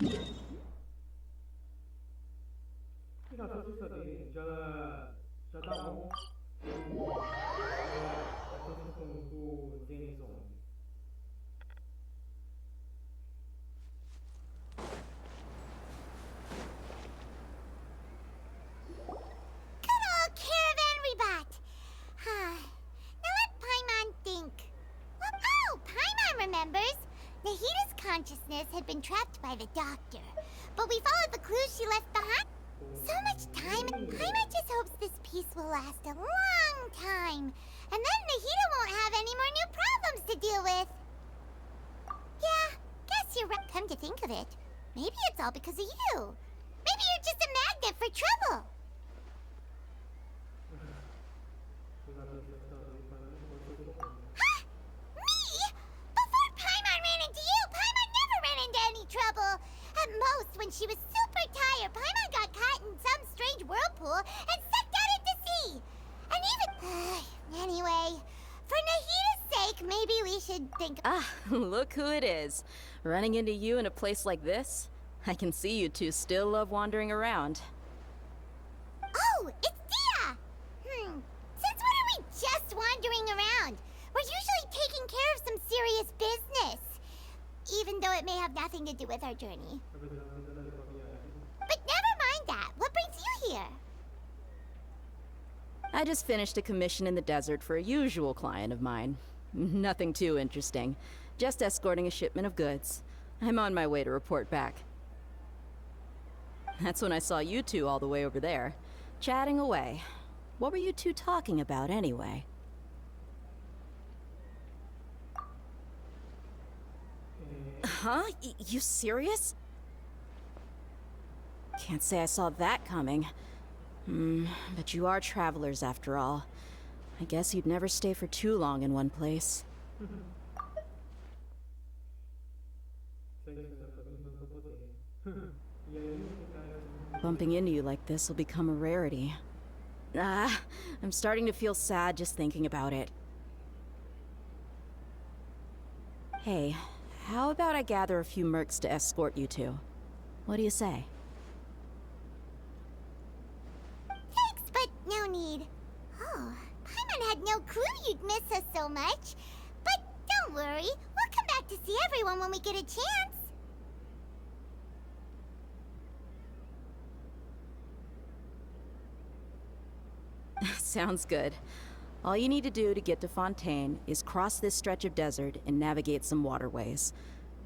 E nossa assessoria já tá bom. A situação do Genshin. Good old caravan rebut! Now let Paimon think. Oh, Paimon remembers! Nahida's consciousness had been trapped by the doctor, but we followed the clues she left behind. So much time. Paimon just hopes this peace will last a long time, and then Nahida won't have any more new problems to deal with. Yeah, guess you're right. Come to think of it, maybe it's all because of you. Maybe you're just a magnet for trouble. Huh? Me? Before Paimon ran into you, Paimon never ran into any trouble. At most, when she was super tired, Paimon got caught in some strange whirlpool and sucked out into sea. And even... anyway, for Nahida's sake, maybe we should think... Ah, look who it is. Running into you in a place like this? I can see you two still love wandering around. Oh, it's Dia! Since when are we just wandering around? We're usually taking care of some serious business. Even though it may have nothing to do with our journey. But never mind that. What brings you here? I just finished a commission in the desert for a usual client of mine. Nothing too interesting. Just escorting a shipment of goods. I'm on my way to report back. That's when I saw you two all the way over there, chatting away. What were you two talking about anyway? Huh? You serious? Can't say I saw that coming. But you are travelers after all. I guess you'd never stay for too long in one place. Bumping into you like this will become a rarity. I'm starting to feel sad just thinking about it. Hey, how about I gather a few mercs to escort you two? What do you say? Thanks, but no need. Oh, Paimon had no clue you'd miss us so much. But don't worry, we'll come back to see everyone when we get a chance. Sounds good. All you need to do to get to Fontaine is cross this stretch of desert and navigate some waterways.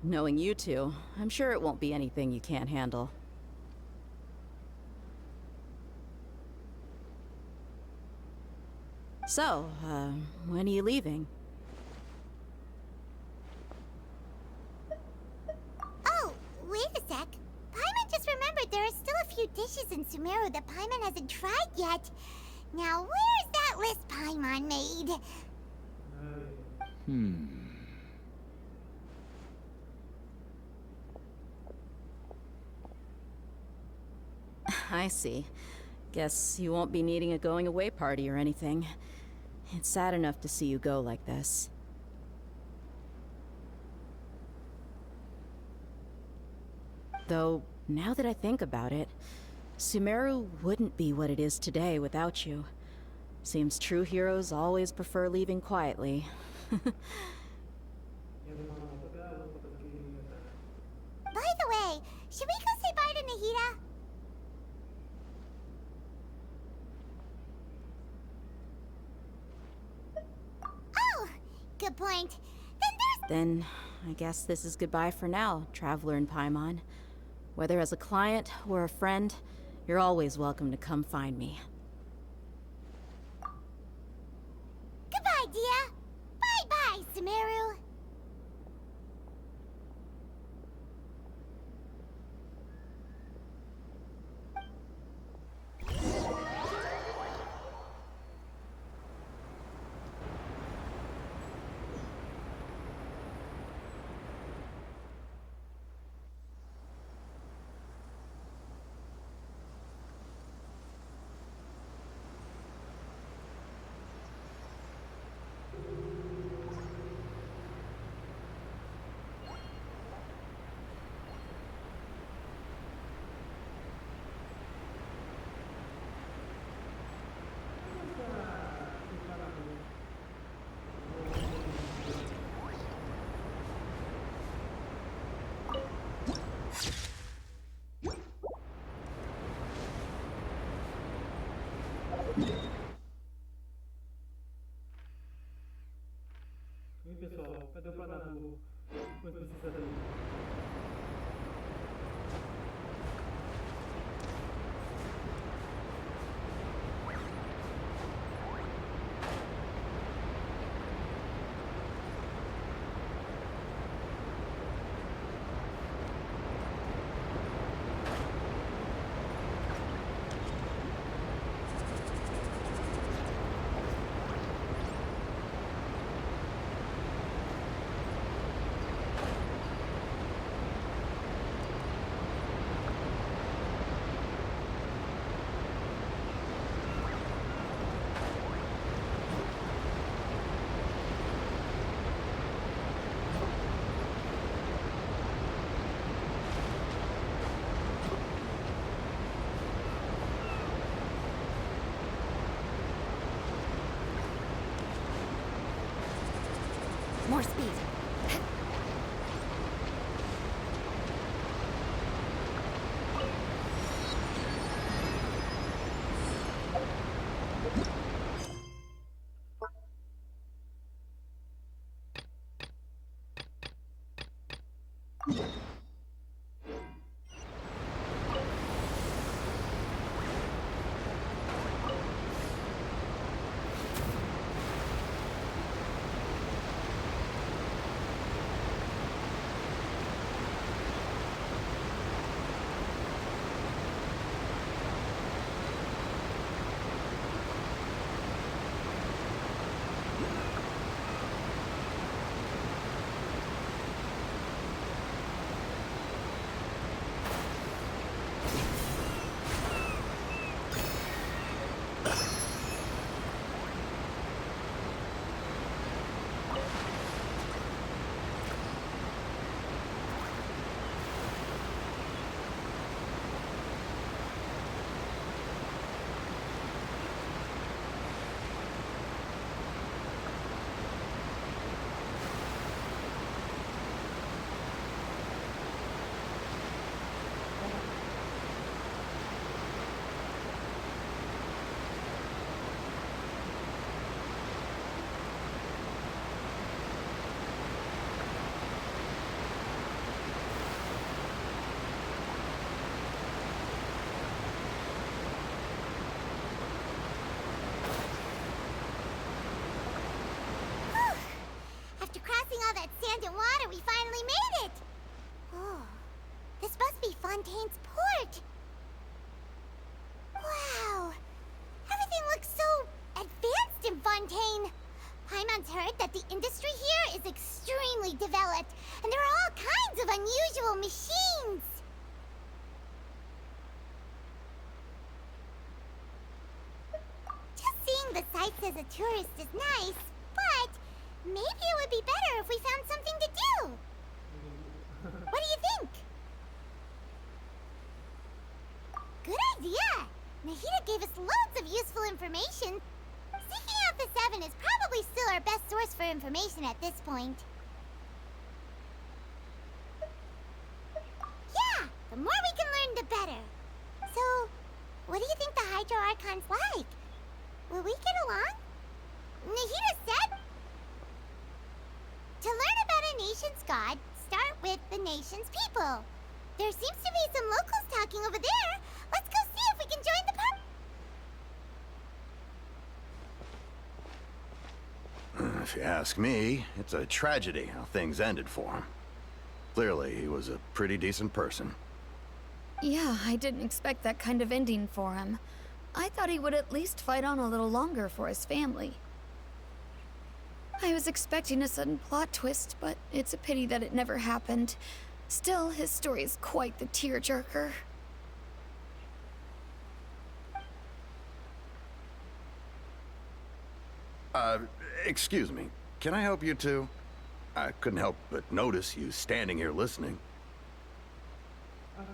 Knowing you two, I'm sure it won't be anything you can't handle. So, when are you leaving? Oh, wait a sec. Paimon just remembered there are still a few dishes in Sumeru that Paimon hasn't tried yet. Now, where's that list Paimon made? I see. Guess you won't be needing a going away party or anything. It's sad enough to see you go like this. Though, now that I think about it, Sumeru wouldn't be what it is today without you. Seems true heroes always prefer leaving quietly. By the way, should we go say bye to Nahida? Oh, good point. Then, I guess this is goodbye for now, Traveler in Paimon. Whether as a client or a friend, you're always welcome to come find me. Goodbye, Dia. Bye-bye, Sumeru. E pessoal, cadê o planado do coisa precisa daí? More speed. After crossing all that sand and water, we finally made it! Oh, this must be Fontaine's port! Wow! Everything looks so advanced in Fontaine! Paimon's heard that the industry here is extremely developed, and there are all kinds of unusual machines! Just seeing the sights as a tourist is nice, but maybe it would be better if we found something to do. What do you think? Good idea! Nahida gave us loads of useful information. Seeking out the Seven is probably still our best source for information at this point. Yeah, the more we can learn, the better. So, what do you think the Hydro Archon's like? Will we get along? Nahida said, to learn about a nation's god, start with the nation's people. There seems to be some locals talking over there. Let's go see if we can join the party. If you ask me, it's a tragedy how things ended for him. Clearly, he was a pretty decent person. Yeah, I didn't expect that kind of ending for him. I thought he would at least fight on a little longer for his family. I was expecting a sudden plot twist, but it's a pity that it never happened. Still, his story is quite the tearjerker. Excuse me. Can I help you two? I couldn't help but notice you standing here listening. Hi!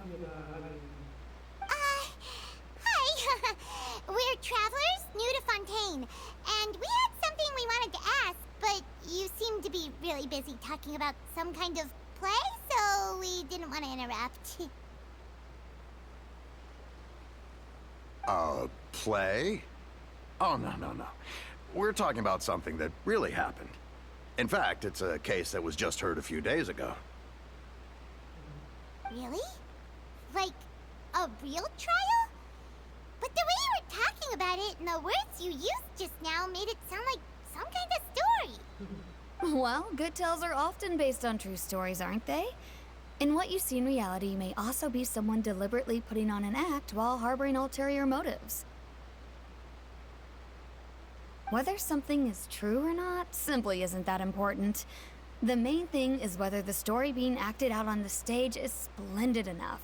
We're travelers new to Fontaine, and we had something we wanted to ask, but you seem to be really busy talking about some kind of play, so we didn't want to interrupt. Play? Oh, no. We're talking about something that really happened. In fact, it's a case that was just heard a few days ago. Really? Like, a real trial? But the way you were talking about it and the words you used just now made it sound like some kind of story. Well, good tales are often based on true stories, aren't they? And what you see in reality may also be someone deliberately putting on an act while harboring ulterior motives. Whether something is true or not simply isn't that important. The main thing is whether the story being acted out on the stage is splendid enough.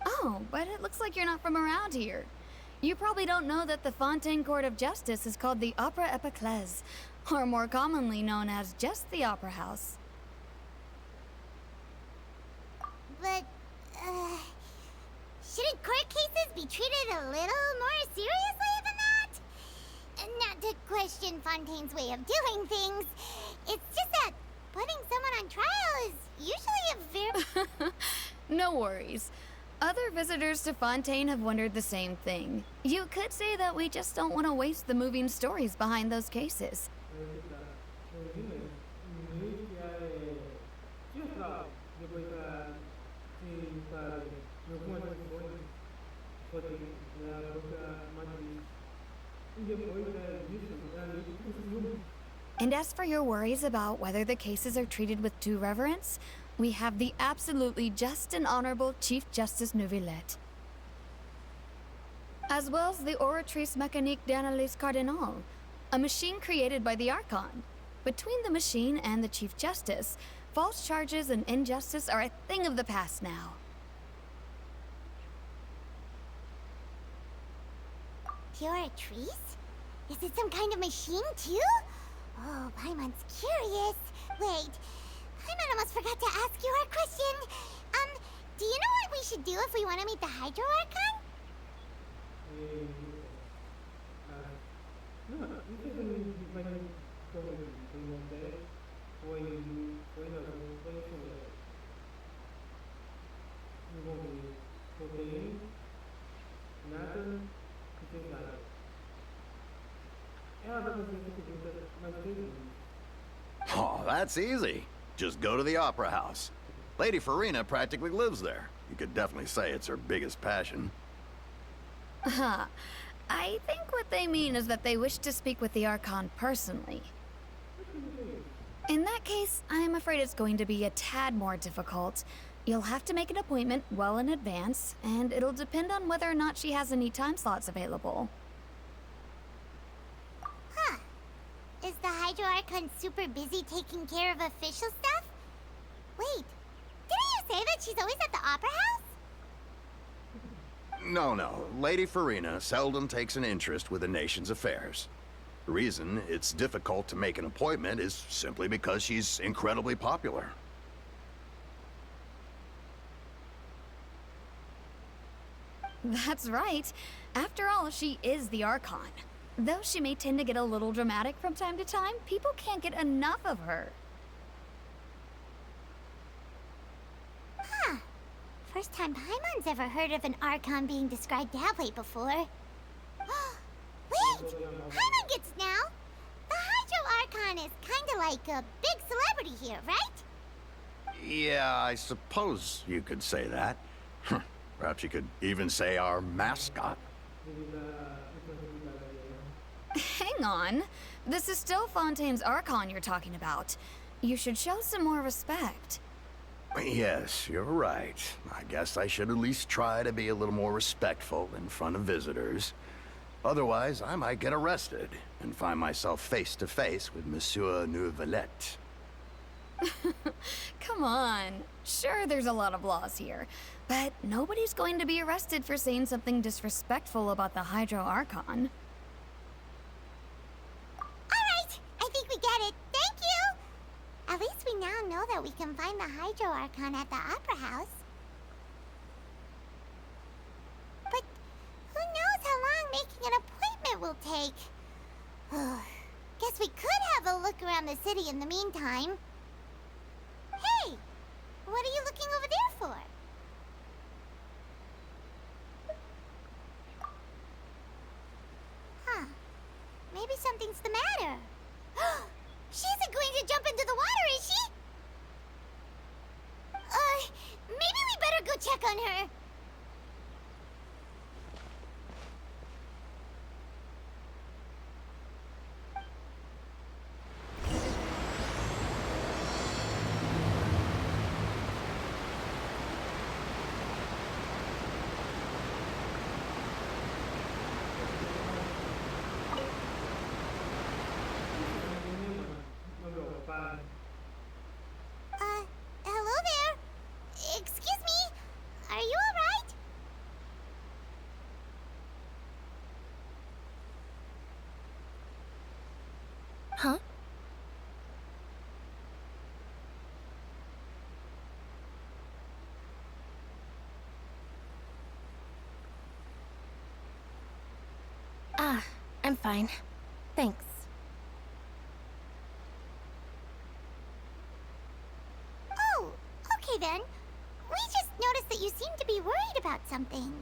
Oh, but it looks like you're not from around here. You probably don't know that the Fontaine Court of Justice is called the Opera Epiclese, or more commonly known as just the Opera House. But, shouldn't court cases be treated a little more seriously than that? Not to question Fontaine's way of doing things. It's just that putting someone on trial is usually a very... No worries. Other visitors to Fontaine have wondered the same thing. You could say that we just don't want to waste the moving stories behind those cases. And as for your worries about whether the cases are treated with due reverence, we have the absolutely just and honorable Chief Justice Neuvillette, as well as the Oratrice Mecanique d'Analyse Cardinal, a machine created by the Archon. Between the machine and the Chief Justice, false charges and injustice are a thing of the past now. Oratrice? Is it some kind of machine, too? Oh, Paimon's curious. Wait, Paimon almost forgot to ask you our question. Do you know what we should do if we want to meet the Hydro Archon? Oh, that's easy. Just go to the Opera House. Lady Farina practically lives there. You could definitely say it's her biggest passion. Huh. I think what they mean is that they wish to speak with the Archon personally. In that case, I'm afraid it's going to be a tad more difficult. You'll have to make an appointment well in advance, and it'll depend on whether or not she has any time slots available. Huh. Is the Hydro Archon super busy taking care of official stuff? Wait, didn't you say that she's always at the Opera House? No. Lady Farina seldom takes an interest with the nation's affairs. The reason it's difficult to make an appointment is simply because she's incredibly popular. That's right. After all, she is the Archon. Though she may tend to get a little dramatic from time to time, people can't get enough of her. Huh. First time Paimon's ever heard of an Archon being described that way before. Wait! Paimon gets it now! The Hydro Archon is kinda like a big celebrity here, right? Yeah, I suppose you could say that. Perhaps you could even say our mascot. Hang on. This is still Fontaine's Archon you're talking about. You should show some more respect. Yes, you're right. I guess I should at least try to be a little more respectful in front of visitors. Otherwise, I might get arrested and find myself face to face with Monsieur Neuvillette. Come on. Sure, there's a lot of laws here, but nobody's going to be arrested for saying something disrespectful about the Hydro Archon. Alright, I think we get it. Thank you! At least we now know that we can find the Hydro Archon at the Opera House. But who knows how long making an appointment will take? Guess we could have a look around the city in the meantime. Hey! What are you looking over there for? Huh. something's the matter. She isn't going to jump into the water, is she? Maybe we better go check on her. Hello there. Excuse me. Are you alright? Huh? Ah, I'm fine. Thanks. Oh, okay then. We just noticed that you seem to be worried about something.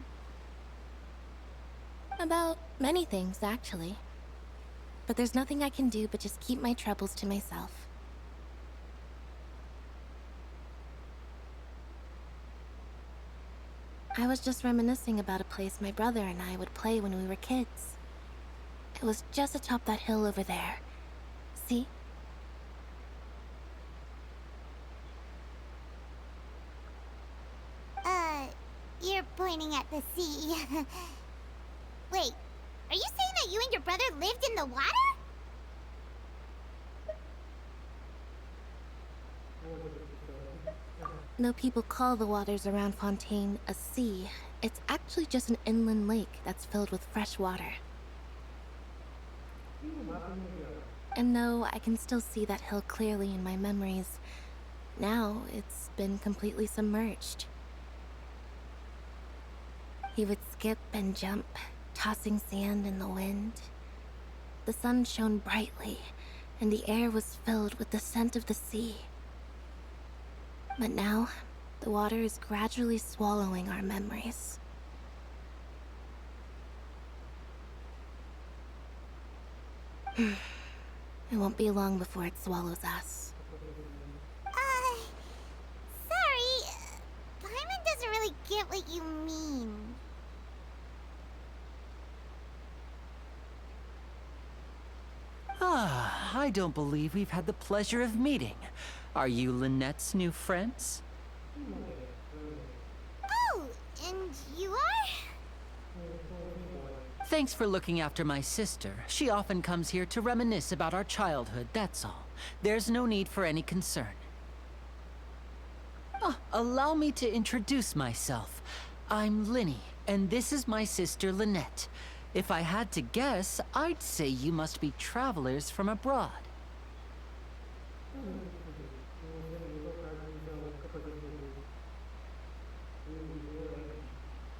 About many things, actually. But there's nothing I can do but just keep my troubles to myself. I was just reminiscing about a place my brother and I would play when we were kids. It was just atop that hill over there. See? You're pointing at the sea. Wait, are you saying that you and your brother lived in the water? Though people call the waters around Fontaine a sea, it's actually just an inland lake that's filled with fresh water. And though I can still see that hill clearly in my memories, now it's been completely submerged. He would skip and jump, tossing sand in the wind. The sun shone brightly, and the air was filled with the scent of the sea. But now, the water is gradually swallowing our memories. It won't be long before it swallows us. Sorry. Paimon doesn't really get what you mean. Ah, I don't believe we've had the pleasure of meeting. Are you Lynette's new friends? Oh, and you are? Thanks for looking after my sister. She often comes here to reminisce about our childhood, that's all. There's no need for any concern. Allow me to introduce myself. I'm Linny, and this is my sister Lynette. If I had to guess, I'd say you must be travelers from abroad.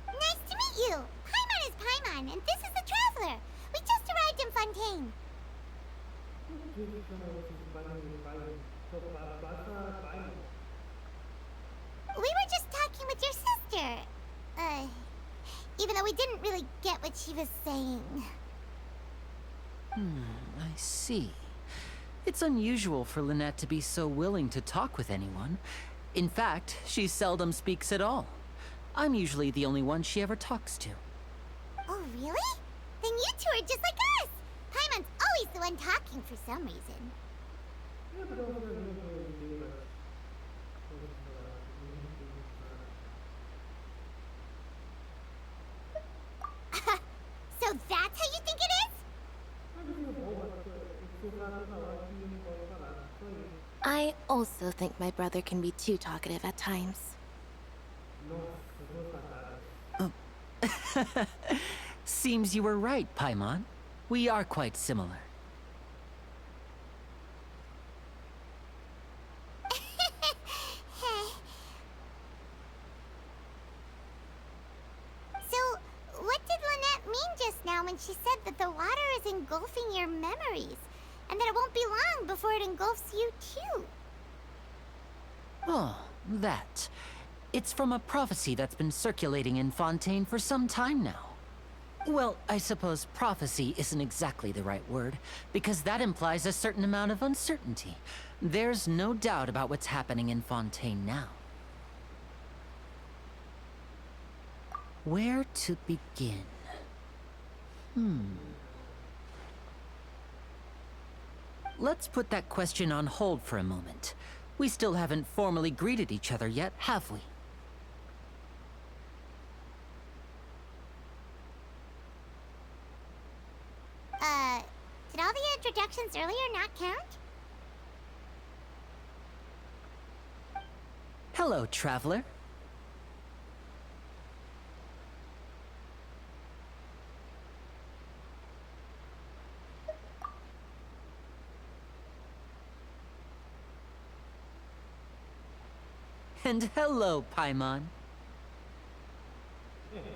Nice to meet you. Paimon is Paimon, and this is the Traveler. We just arrived in Fontaine. We were just talking with your sister. Even though we didn't really get what she was saying. I see. It's unusual for Lynette to be so willing to talk with anyone. In fact, she seldom speaks at all. I'm usually the only one she ever talks to. Oh, really? Then you two are just like us. Paimon's always the one talking for some reason. So that's how you think it is? I also think my brother can be too talkative at times. Seems you were right, Paimon. We are quite similar. So, what did Lynette mean just now when she said that the water is engulfing your memories? And that it won't be long before it engulfs you too? Oh, that. It's from a prophecy that's been circulating in Fontaine for some time now. Well, I suppose prophecy isn't exactly the right word, because that implies a certain amount of uncertainty. There's no doubt about what's happening in Fontaine now. Where to begin? Let's put that question on hold for a moment. We still haven't formally greeted each other yet, have we? Did all the introductions earlier not count? Hello, traveler. And hello, Paimon. Hey!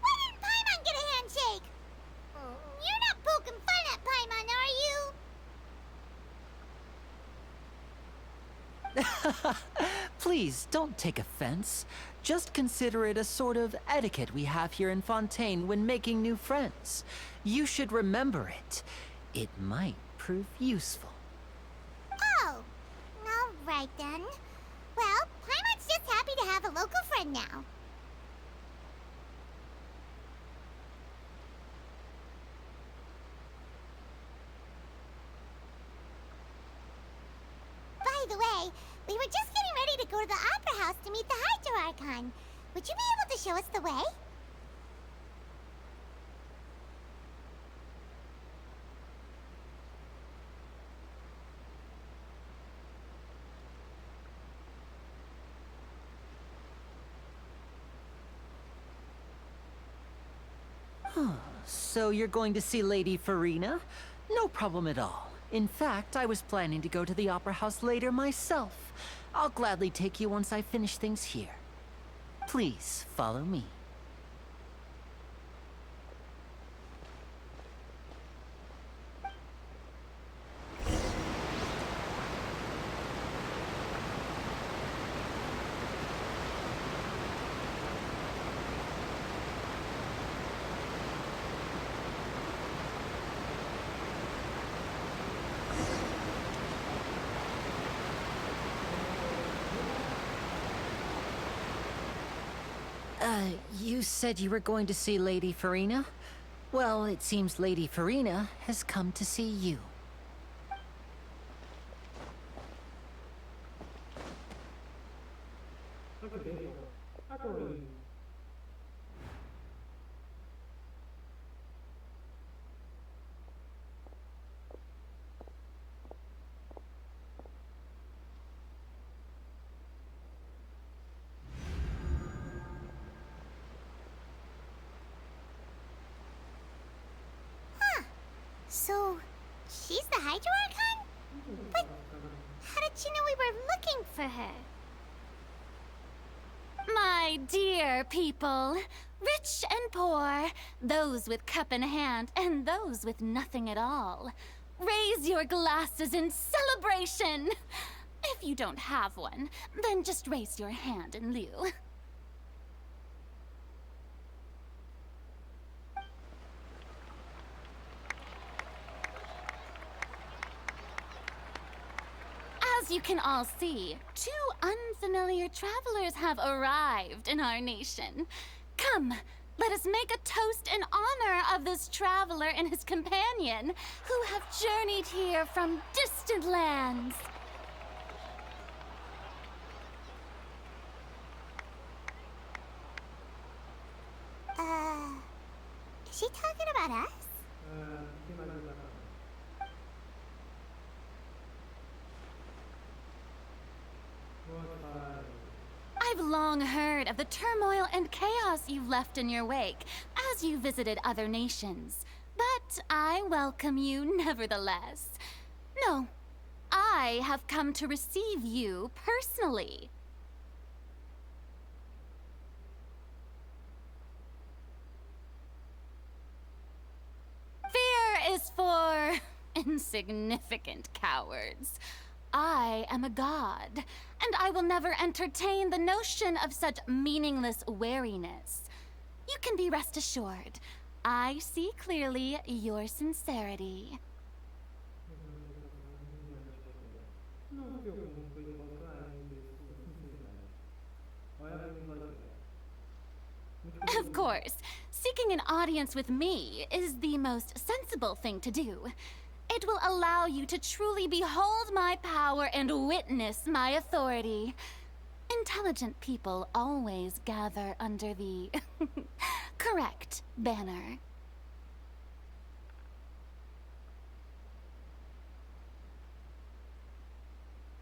Why didn't Paimon get a handshake? You're not poking fun at Paimon, are you? Please, don't take offense. Just consider it a sort of etiquette we have here in Fontaine when making new friends. You should remember it. It might prove useful. Oh, all right then. Well, Paimon's just happy to have a local friend now. By the way, we were just getting ready to go to the Opera House to meet the Hydro Archon. Would you be able to show us the way? So you're going to see Lady Farina? No problem at all. In fact, I was planning to go to the Opera House later myself. I'll gladly take you once I finish things here. Please, follow me. You said you were going to see Lady Farina? Well, it seems Lady Farina has come to see you. So, she's the Hydro Archon? But how did she know we were looking for her? My dear people, rich and poor, those with cup in hand and those with nothing at all, raise your glasses in celebration. If you don't have one, then just raise your hand in lieu. As you can all see, two unfamiliar travelers have arrived in our nation. Come, let us make a toast in honor of this traveler and his companion who have journeyed here from distant lands. Is she talking about us? I've long heard of the turmoil and chaos you've left in your wake as you visited other nations. But I welcome you nevertheless. No, I have come to receive you personally. Fear is for insignificant cowards. I am a god, and I will never entertain the notion of such meaningless wariness. you can be rest assured. I see clearly your sincerity. Não se alguma coisa faltar ainda sua sinceridade. Olha bem lá de Of course, seeking an audience with me is the most sensible thing to do. It will allow you to truly behold my power and witness my authority. Intelligent people always gather under the correct banner.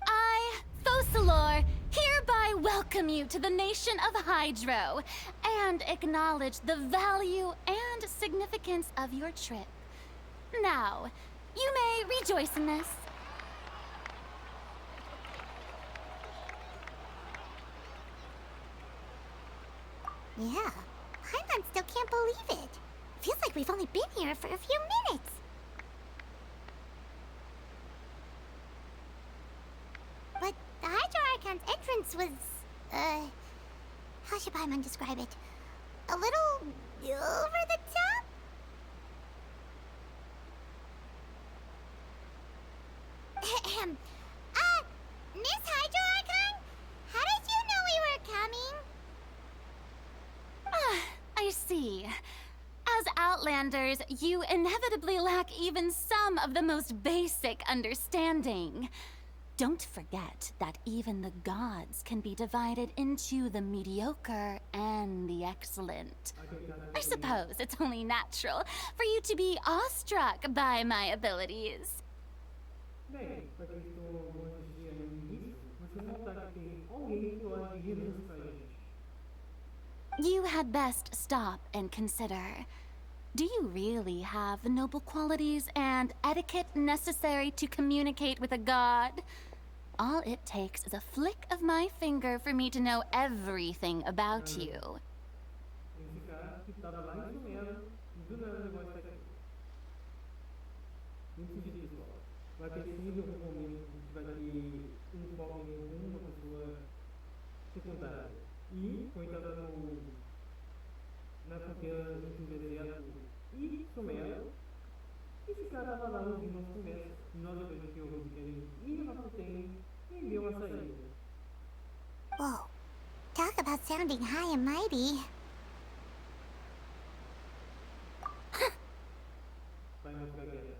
I, Focalor, hereby welcome you to the nation of Hydro and acknowledge the value and significance of your trip. Now, you may rejoice in this. Yeah, Paimon still can't believe it. Feels like we've only been here for a few minutes. But the Hydro Archon's entrance was, how should Paimon describe it? A little over the top? Ahem. Miss Hydro Archon? How did you know we were coming? I see. As Outlanders, you inevitably lack even some of the most basic understanding. Don't forget that even the gods can be divided into the mediocre and the excellent. I suppose it's only natural for you to be awestruck by my abilities. Bem, para quem estou alguns dias no início, você notar que tem alguém que olha de relance pra gente. You had best stop and consider. Do you really have the noble qualities and etiquette necessary to communicate with a god? All it takes is a flick of my finger for me to know everything about you. Esse cara que tava lá em Sumero, e do nada o negócio tá aqui. Muito sentido, pessoal. Vai ter sempre algum momento que vai ter foco em alguma pessoa secundária. E, coitada na fronteira entre o deserto e Sumero, esse cara tava lá ouvindo nossa conversa. E nós depois que ouvimos que ele ia na Fontaine e deu uma saída. Whoa. Talk about sounding high and mighty. Vai não ficar guerra.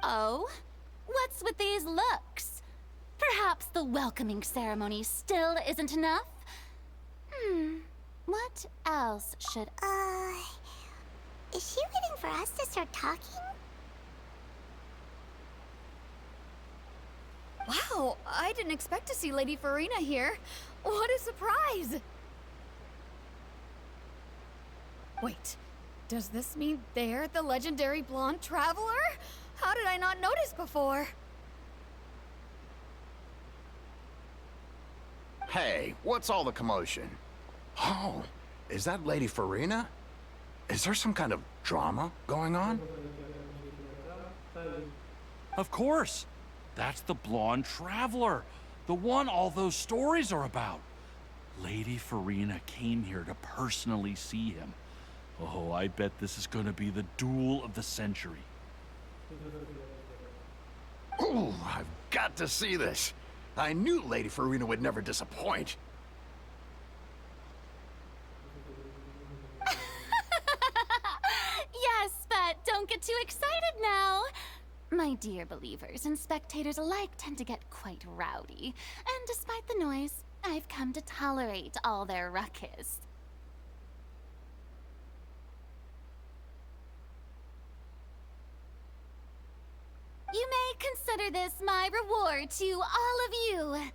Oh? What's with these looks? Perhaps the welcoming ceremony still isn't enough? What else should... Is she waiting for us to start talking? Wow, I didn't expect to see Lady Farina here. What a surprise! Wait, does this mean they're the legendary blonde traveler? How did I not notice before? Hey, what's all the commotion? Oh, is that Lady Farina? Is there some kind of drama going on? Of course. That's the blonde traveler. The one all those stories are about. Lady Farina came here to personally see him. Oh, I bet this is gonna be the duel of the century. Ooh, I've got to see this. I knew Lady Farina would never disappoint. Yes, but don't get too excited now. My dear believers and spectators alike tend to get quite rowdy, and despite the noise, I've come to tolerate all their ruckus. You may consider this my reward to all of you.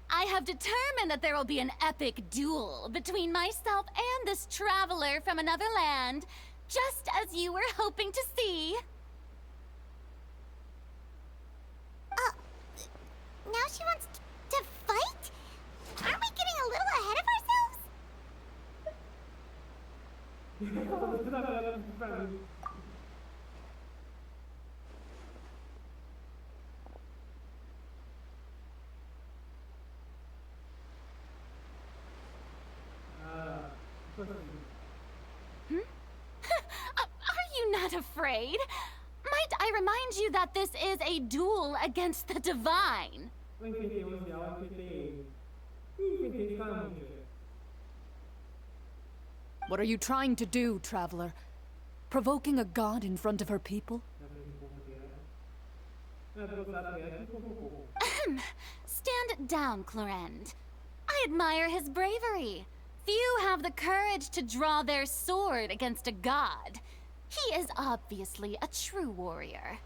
I have determined that there will be an epic duel between myself and this traveler from another land, just as you were hoping to see. Now she wants to fight? Aren't we getting a little ahead of ourselves? not afraid. Might I remind you that this is a duel against the divine? Eu enfrentei o ancião, eu enfrentei. Enfrentei esse cara muito, velho. What are you trying to do, traveler? Provoking a god in front of her people? Stand down, Clorend. I admire his bravery. Few have the courage to draw their sword against a god. He is obviously a true warrior.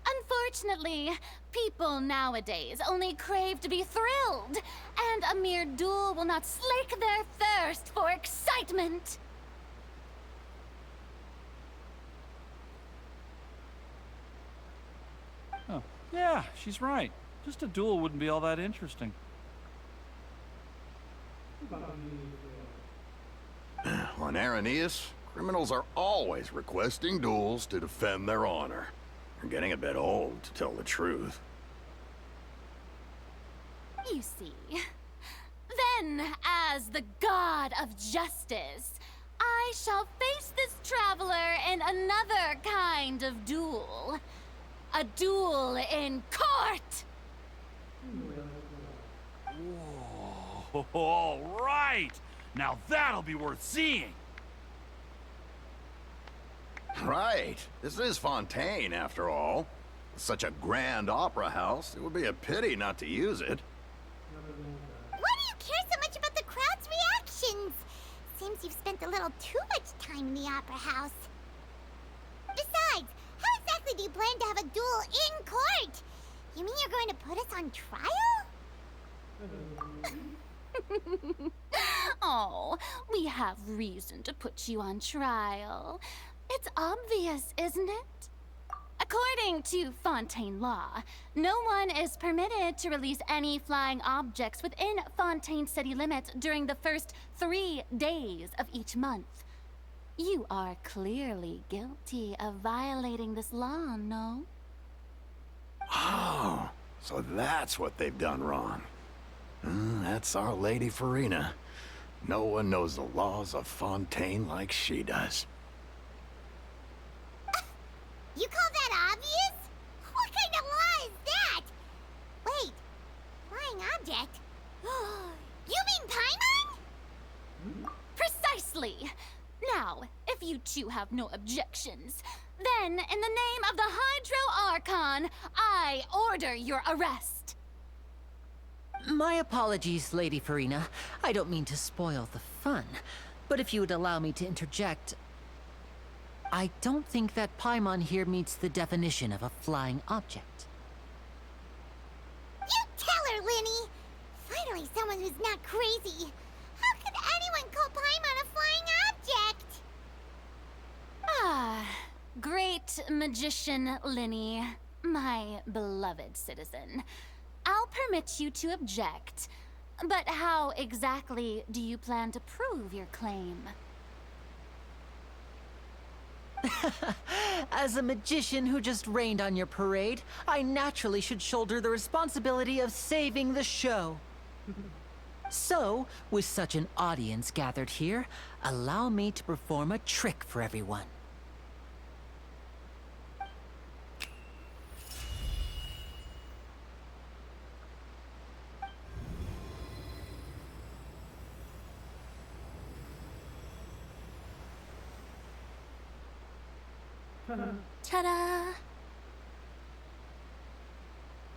Unfortunately, people nowadays only crave to be thrilled, and a mere duel will not slake their thirst for excitement. Oh, yeah, she's right. Just a duel wouldn't be all that interesting. On Araneus, criminals are always requesting duels to defend their honor. They're getting a bit old, to tell the truth. You see, then, as the god of justice, I shall face this traveler in another kind of duel. A duel in court! Whoa, all right! Now that'll be worth seeing! Right. This is Fontaine, after all. Such a grand opera house, it would be a pity not to use it. Why do you care so much about the crowd's reactions? Seems you've spent a little too much time in the opera house. Besides, how exactly do you plan to have a duel in court? You mean you're going to put us on trial? Oh, we have reason to put you on trial. It's obvious, isn't it? According to Fontaine law, no one is permitted to release any flying objects within Fontaine city limits during the first 3 days of each month. You are clearly guilty of violating this law, no? Oh, so that's what they've done wrong. That's Our Lady Farina. No one knows the laws of Fontaine like she does. You call that obvious? What kind of law is that? Wait, flying object? You mean Paimon? Precisely! Now, if you two have no objections, then in the name of the Hydro Archon, I order your arrest. My apologies, Lady Farina. I don't mean to spoil the fun, but if you would allow me to interject, I don't think that Paimon here meets the definition of a flying object. You tell her, Linny! Finally someone who's not crazy. How could anyone call Paimon a flying object? Ah, great magician Linny, my beloved citizen. I'll permit you to object, but how exactly do you plan to prove your claim? As a magician who just rained on your parade, I naturally should shoulder the responsibility of saving the show. So, with such an audience gathered here, allow me to perform a trick for everyone. Ta-da!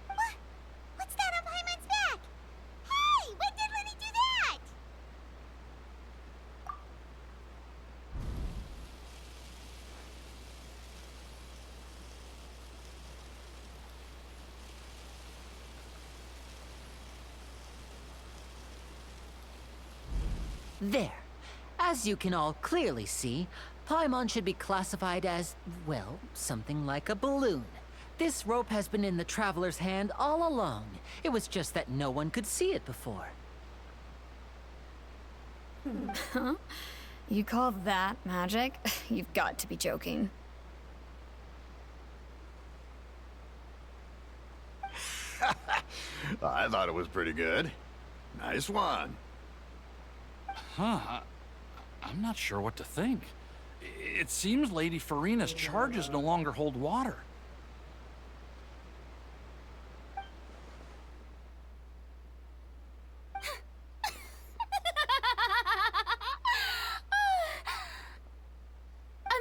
What? What's that on Paimon's back? Hey, when did Linny do that? There. As you can all clearly see, Paimon should be classified as, well, something like a balloon. This rope has been in the Traveler's hand all along. It was just that no one could see it before. Huh? You call that magic? You've got to be joking. I thought it was pretty good. Nice one. I'm not sure what to think. It seems Lady Farina's charges no longer hold water.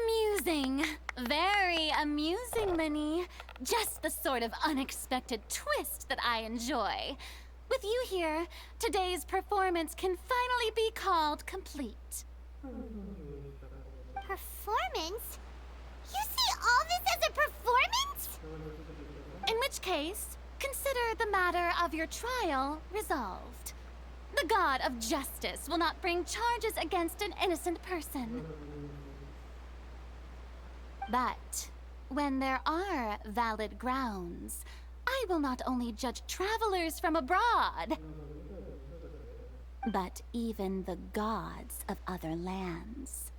Amusing. Very amusing, Linny. Just the sort of unexpected twist that I enjoy. With you here, today's performance can finally be called complete. Performance? You see all this as a performance? In which case, consider the matter of your trial resolved. The god of justice will not bring charges against an innocent person. But when there are valid grounds, I will not only judge travelers from abroad, but even the gods of other lands.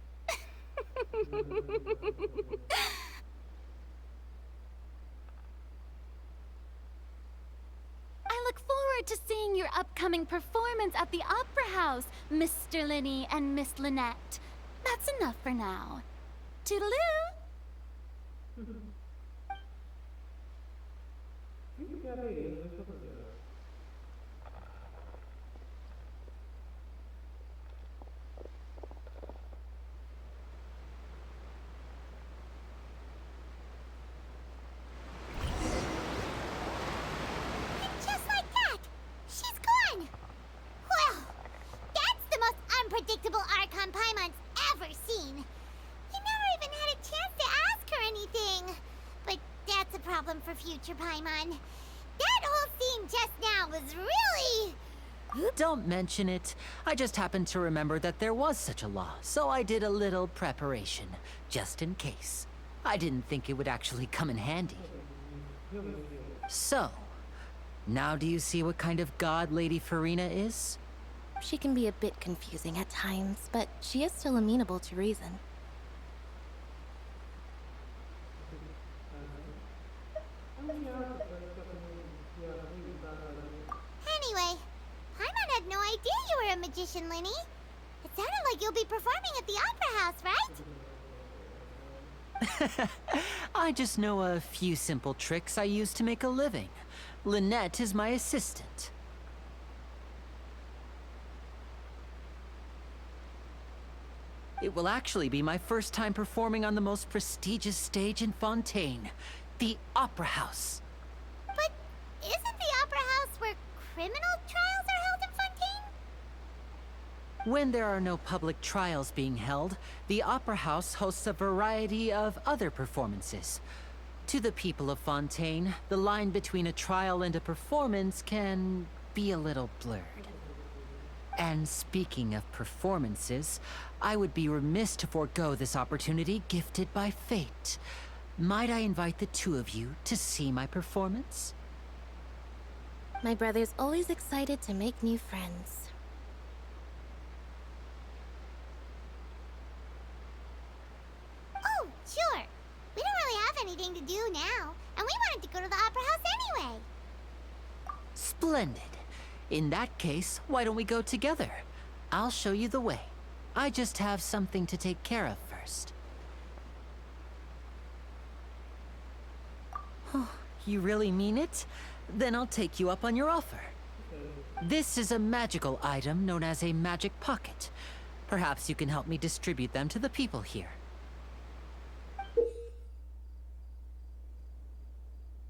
I look forward to seeing your upcoming performance at the Opera House, Mr. Linny and Miss Lynette. That's enough for now. Toodaloo! Just like that, she's gone. Well, that's the most unpredictable Archon Paimon's ever seen. He never even had a chance to ask her anything. But that's a problem for future Paimon. That whole scene just now was really... Don't mention it. I just happened to remember that there was such a law, so I did a little preparation, just in case. I didn't think it would actually come in handy. So, now do you see what kind of god Lady Farina is? She can be a bit confusing at times, but she is still amenable to reason. Anyway, Paimon had no idea you were a magician, Linny. It sounded like you'll be performing at the Opera House, right? I just know a few simple tricks I use to make a living. Lynette is my assistant. It will actually be my first time performing on the most prestigious stage in Fontaine, the Opera House. But isn't the Opera House where criminal trials are held in Fontaine? When there are no public trials being held, the Opera House hosts a variety of other performances. To the people of Fontaine, the line between a trial and a performance can be a little blurred. And speaking of performances, I would be remiss to forego this opportunity gifted by fate. Might I invite the two of you to see my performance? My brother's always excited to make new friends. Oh, sure. We don't really have anything to do now, and we wanted to go to the Opera House anyway. Splendid. In that case, why don't we go together? I'll show you the way. I just have something to take care of first. Oh, you really mean it? Then I'll take you up on your offer. This is a magical item known as a magic pocket. Perhaps you can help me distribute them to the people here.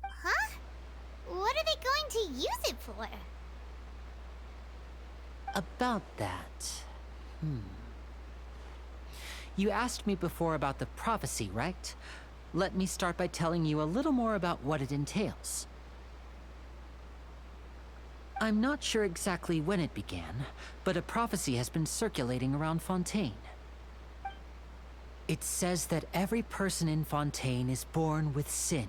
Huh? What are they going to use it for? About that... You asked me before about the prophecy, right? Let me start by telling you a little more about what it entails. I'm not sure exactly when it began, but a prophecy has been circulating around Fontaine. It says that every person in Fontaine is born with sin.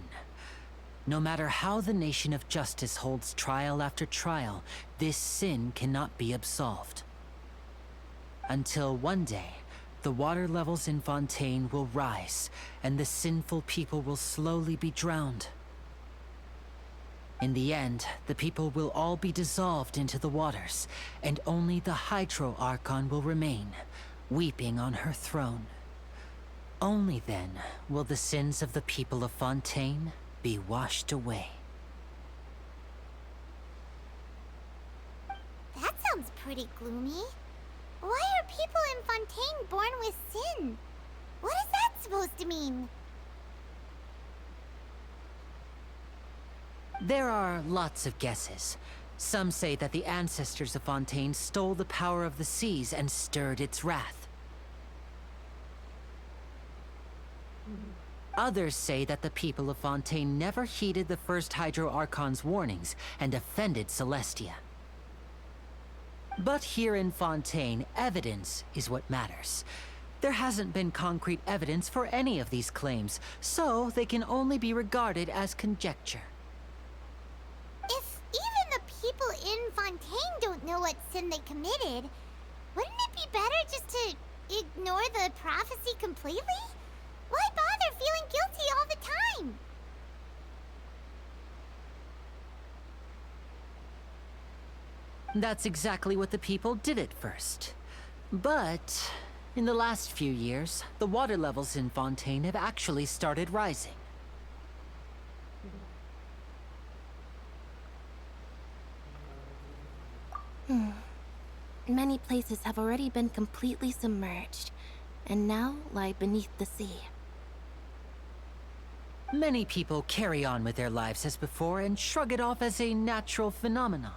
No matter how the nation of justice holds trial after trial, this sin cannot be absolved. Until one day, the water levels in Fontaine will rise, and the sinful people will slowly be drowned. In the end, the people will all be dissolved into the waters, and only the Hydro Archon will remain, weeping on her throne. Only then will the sins of the people of Fontaine be washed away. That sounds pretty gloomy. Why are people in Fontaine born with sin? What is that supposed to mean? There are lots of guesses. Some say that the ancestors of Fontaine stole the power of the seas and stirred its wrath. Others say that the people of Fontaine never heeded the first Hydro Archon's warnings and offended Celestia. But here in Fontaine, evidence is what matters. There hasn't been concrete evidence for any of these claims, so they can only be regarded as conjecture. If even the people in Fontaine don't know what sin they committed, wouldn't it be better just to ignore the prophecy completely? Why bother feeling guilty all the time? That's exactly what the people did at first. But in the last few years, the water levels in Fontaine have actually started rising. Many places have already been completely submerged, and now lie beneath the sea. Many people carry on with their lives as before and shrug it off as a natural phenomenon.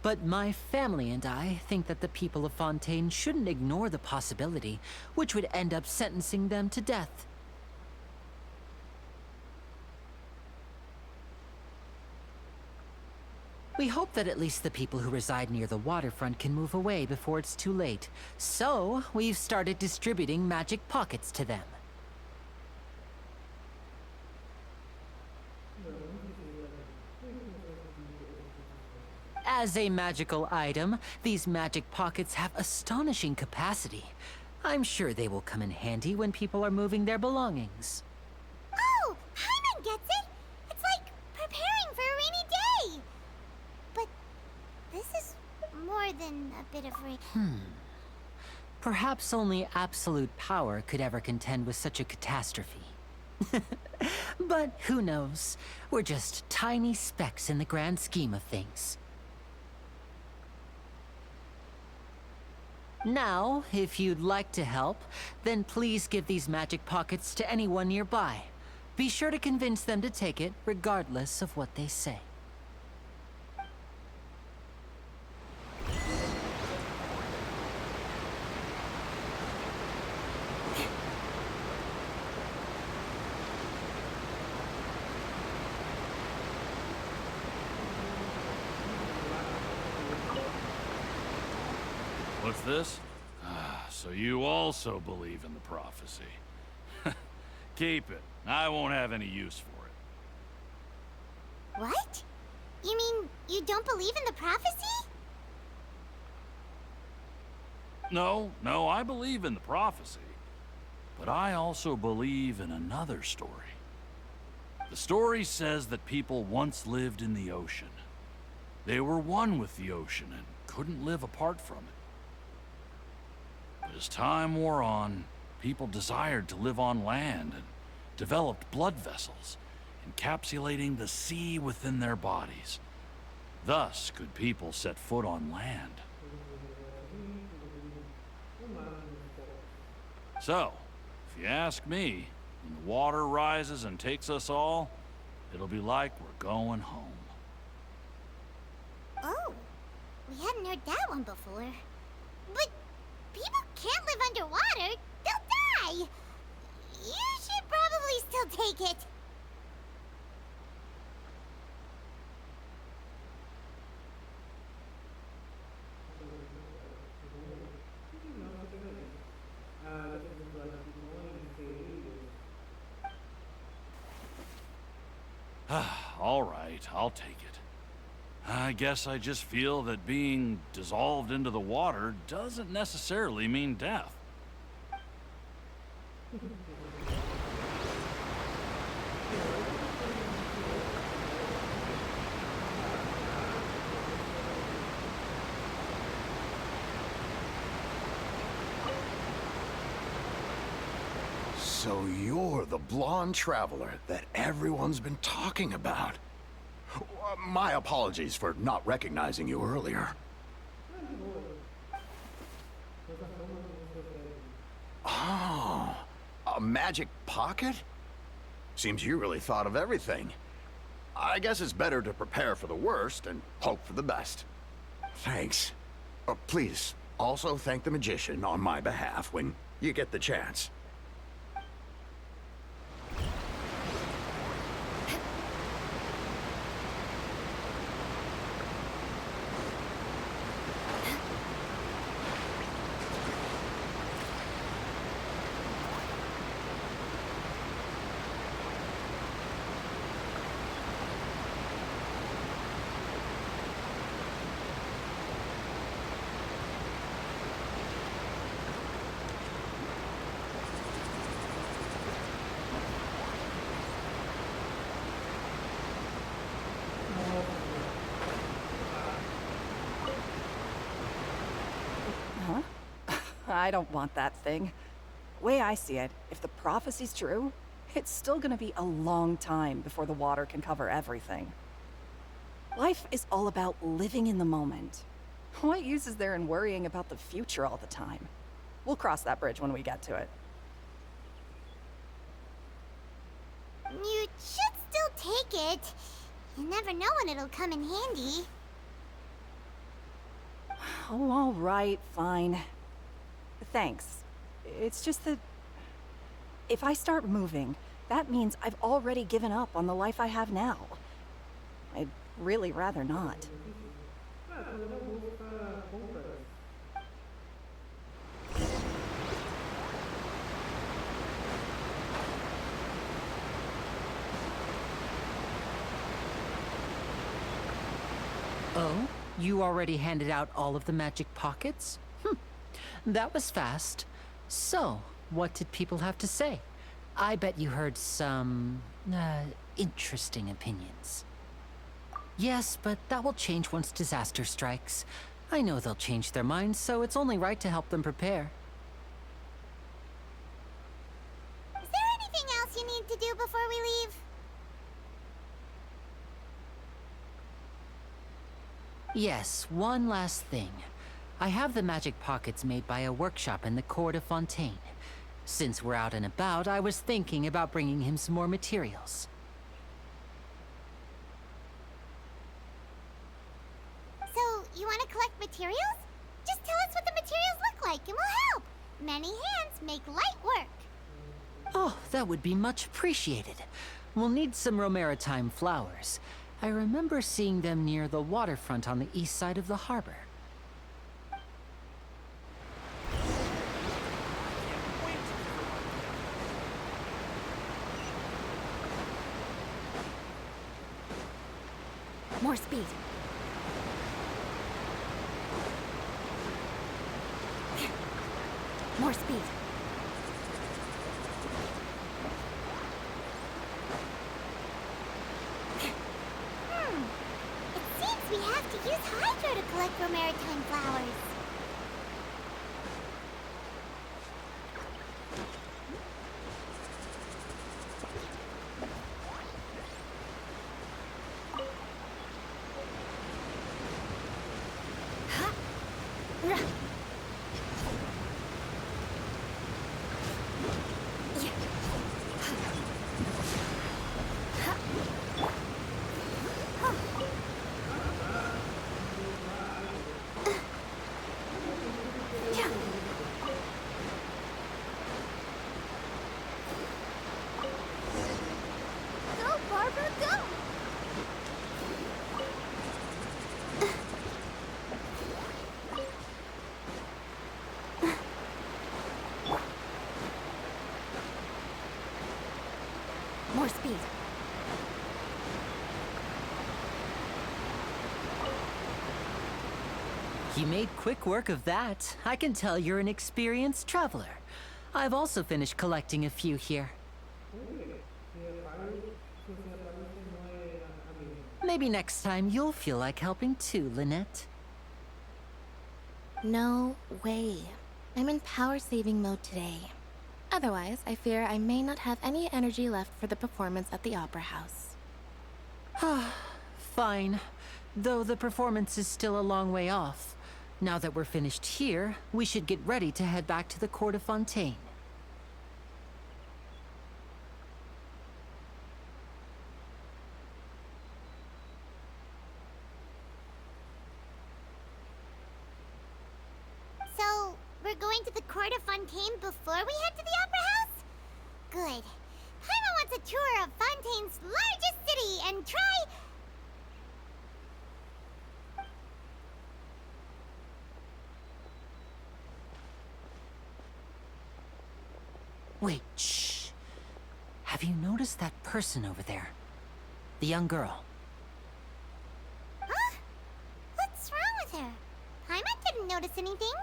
But my family and I think that the people of Fontaine shouldn't ignore the possibility, which would end up sentencing them to death. We hope that at least the people who reside near the waterfront can move away before it's too late. So, we've started distributing magic pockets to them. As a magical item, these magic pockets have astonishing capacity. I'm sure they will come in handy when people are moving their belongings. Oh, Paimon gets it! It's like preparing for a rainy day! But this is more than a bit of Perhaps only absolute power could ever contend with such a catastrophe. But who knows? We're just tiny specks in the grand scheme of things. Now, if you'd like to help, then please give these magic pockets to anyone nearby. Be sure to convince them to take it, regardless of what they say. What's this? So you also believe in the prophecy. Keep it. I won't have any use for it. What? You mean you don't believe in the prophecy? No, I believe in the prophecy. But I also believe in another story. The story says that people once lived in the ocean. They were one with the ocean and couldn't live apart from it. But as time wore on, people desired to live on land and developed blood vessels, encapsulating the sea within their bodies. Thus could people set foot on land. So, if you ask me, when the water rises and takes us all, it'll be like we're going home. Oh, we hadn't heard that one before. But people can't live underwater. They'll die. You should probably still take it. All right, I'll take it. I guess I just feel that being dissolved into the water doesn't necessarily mean death. So you're the blonde traveler that everyone's been talking about. My apologies for not recognizing you earlier. Oh, a magic pocket? Seems you really thought of everything. I guess it's better to prepare for the worst and hope for the best. Thanks. Please, also thank the magician on my behalf when you get the chance. I don't want that thing. Way I see it, if the prophecy's true, it's still gonna be a long time before the water can cover everything. Life is all about living in the moment. What use is there in worrying about the future all the time? We'll cross that bridge when we get to it. You should still take it. You never know when it'll come in handy. Oh, all right, fine. Thanks. It's just that if I start moving, that means I've already given up on the life I have now. I'd really rather not. Oh? You already handed out all of the magic pockets? That was fast. So, what did people have to say? I bet you heard some, interesting opinions. Yes, but that will change once disaster strikes. I know they'll change their minds, so it's only right to help them prepare. Is there anything else you need to do before we leave? Yes, one last thing. I have the magic pockets made by a workshop in the court of Fontaine. Since we're out and about, I was thinking about bringing him some more materials. So, you want to collect materials? Just tell us what the materials look like and we'll help. Many hands make light work. Oh, that would be much appreciated. We'll need some Romaritime flowers. I remember seeing them near the waterfront on the east side of the harbor. More speed. More speed. It seems we have to use Hydro to collect Romaritime flowers. More speed. You made quick work of that. I can tell you're an experienced traveler. I've also finished collecting a few here. Maybe next time you'll feel like helping too, Lynette. No way. I'm in power saving mode today. Otherwise, I fear I may not have any energy left for the performance at the Opera House. Fine. Though the performance is still a long way off. Now that we're finished here, we should get ready to head back to the court of Fontaine. So, we're going to the court of Fontaine before we head to the Opera House? Good. Paimon wants a tour of Fontaine's largest city and try... Wait, shh. Have you noticed that person over there? The young girl. Huh? What's wrong with her? Paimon didn't notice anything.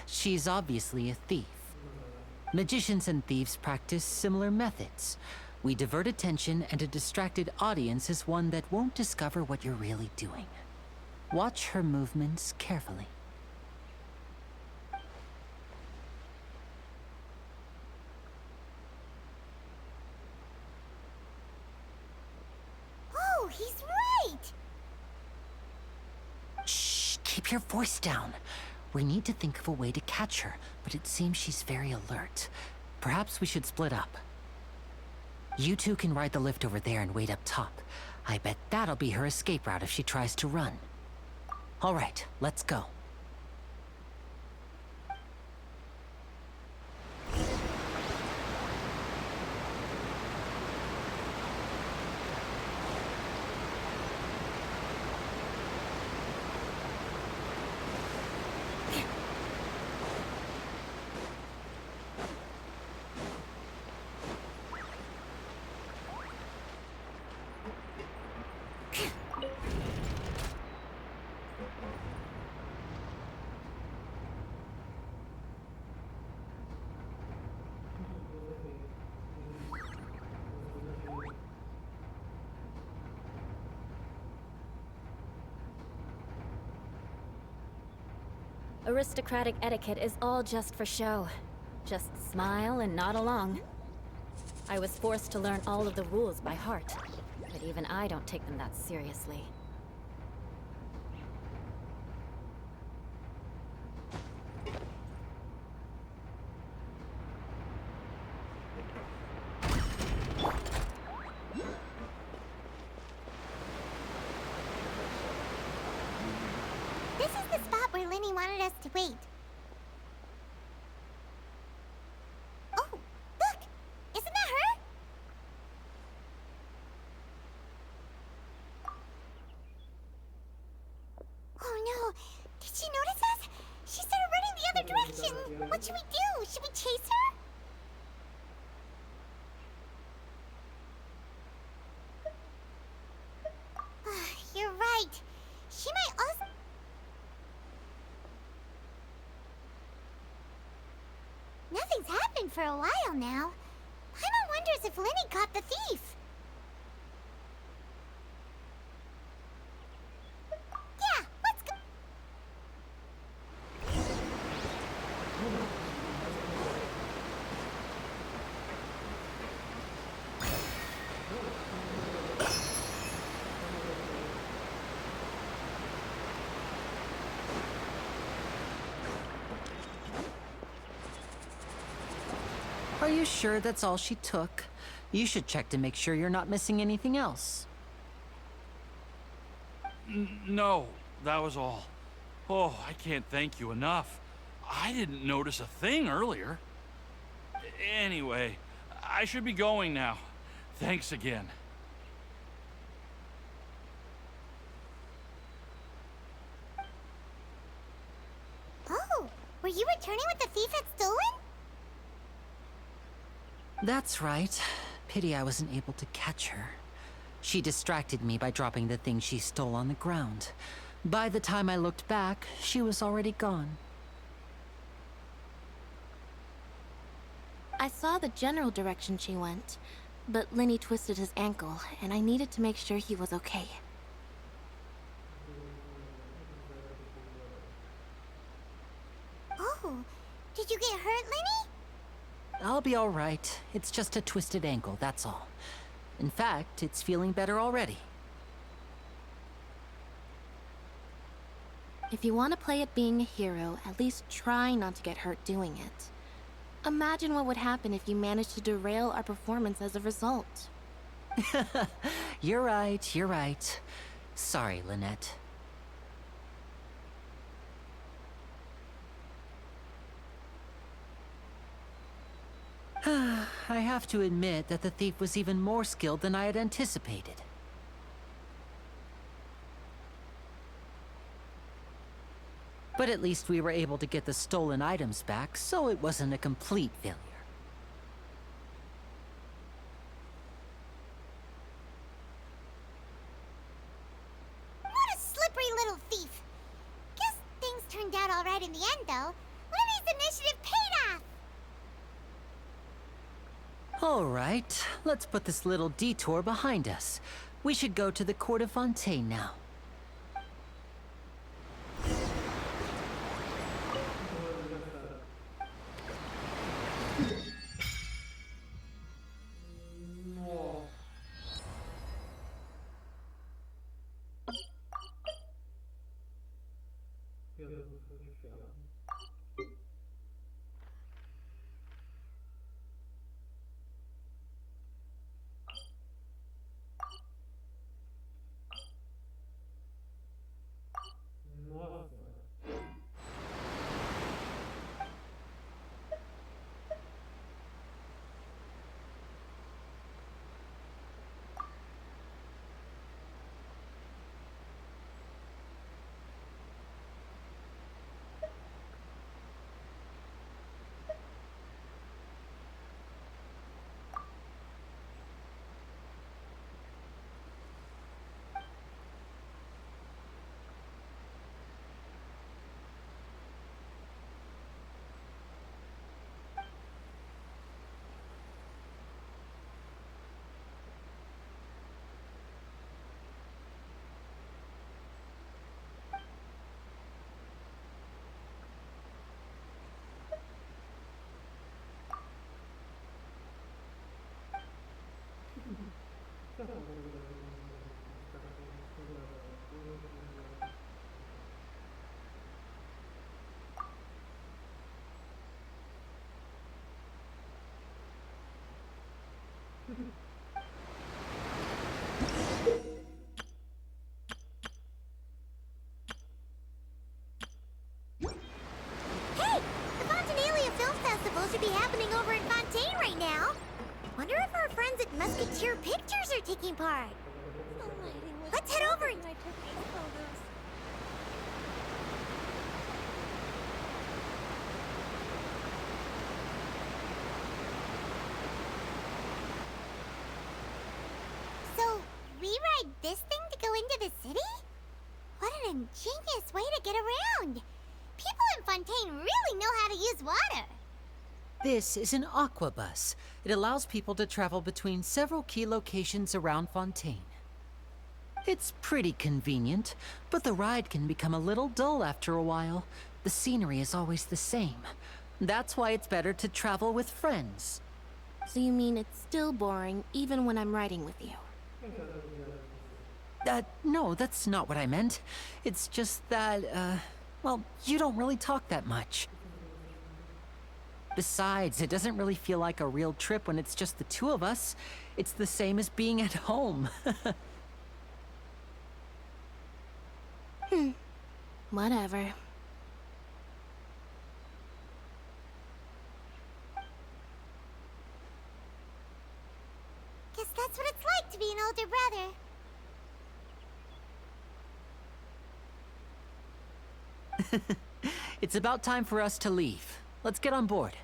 She's obviously a thief. Magicians and thieves practice similar methods. We divert attention, and a distracted audience is one that won't discover what you're really doing. Watch her movements carefully. Oh, he's right! Shh, keep your voice down. We need to think of a way to catch her, but it seems she's very alert. Perhaps we should split up. You two can ride the lift over there and wait up top. I bet that'll be her escape route if she tries to run. All right, let's go. Aristocratic etiquette is all just for show. Just smile and nod along. I was forced to learn all of the rules by heart, but even I don't take them that seriously. This is the spot where Linny wanted us to wait. Oh, look! Isn't that her? Oh no! Did she notice us? She started running the other direction! What should we do? Should we chase her? You're right. She might also... Nothing's happened for a while now. Paimon wonders if Linny caught the thief. Yeah, let's go. Are you sure that's all she took? You should check to make sure you're not missing anything else. No, that was all. Oh, I can't thank you enough. I didn't notice a thing earlier. Anyway, I should be going now. Thanks again. Oh, were you returning what the thief had stolen? That's right. Pity I wasn't able to catch her. She distracted me by dropping the thing she stole on the ground. By the time I looked back, she was already gone. I saw the general direction she went, but Linny twisted his ankle, and I needed to make sure he was okay. Oh, Did you get hurt, Lenny? I'll be alright. It's just a twisted ankle, that's all. In fact, it's feeling better already. If you want to play at being a hero, at least try not to get hurt doing it. Imagine what would happen if you managed to derail our performance as a result. You're right, you're right. Sorry, Lynette. I have to admit that the thief was even more skilled than I had anticipated. But at least we were able to get the stolen items back, so it wasn't a complete failure. What a slippery little thief! Guess things turned out alright in the end, though. Lenny's initiative paid off! All right, let's put this little detour behind us. We should go to the court of Fontaine now. Hey! The Fontanalia Film Festival should be happening over in Fontaine right now. Wonder if our friends at Musketeer Pictures are taking part. Let's head over and... So, rewrite this thing to go into the city? What an ingenious way to get around! People in Fontaine really know how to use water! This is an aquabus. It allows people to travel between several key locations around Fontaine. It's pretty convenient, but the ride can become a little dull after a while. The scenery is always the same. That's why it's better to travel with friends. So you mean it's still boring even when I'm riding with you? No, that's not what I meant. It's just that, well, you don't really talk that much. Besides, it doesn't really feel like a real trip when it's just the two of us. It's the same as being at home. Whatever. Guess that's what it's like to be an older brother. It's about time for us to leave. Let's get on board.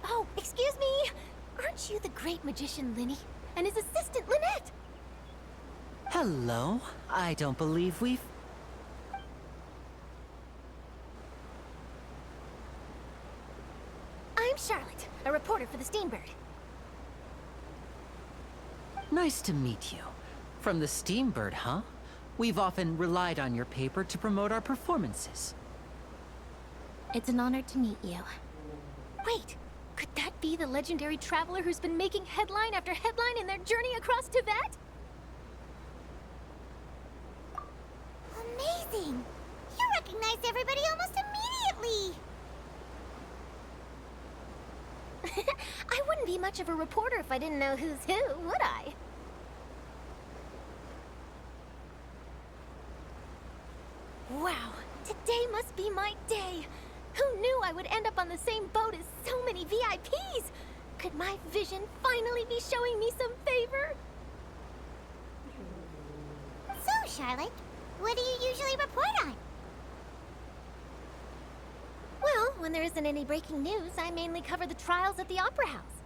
Oh, excuse me! Aren't you the great magician Linny? And his assistant Lynette? Hello. I don't believe we've... I'm Charlotte, a reporter for the Steambird. Nice to meet you. From the Steambird, huh? We've often relied on your paper to promote our performances. It's an honor to meet you. Wait, could that be the legendary traveler who's been making headline after headline in their journey across Tibet? Amazing! You recognize everybody almost immediately! I wouldn't be much of a reporter if I didn't know who's who, would I? Wow, today must be my day. Who knew I would end up on the same boat as so many VIPs? Could my vision finally be showing me some favor? So, Charlotte, what do you usually report on? Well, when there isn't any breaking news, I mainly cover the trials at the Opera House.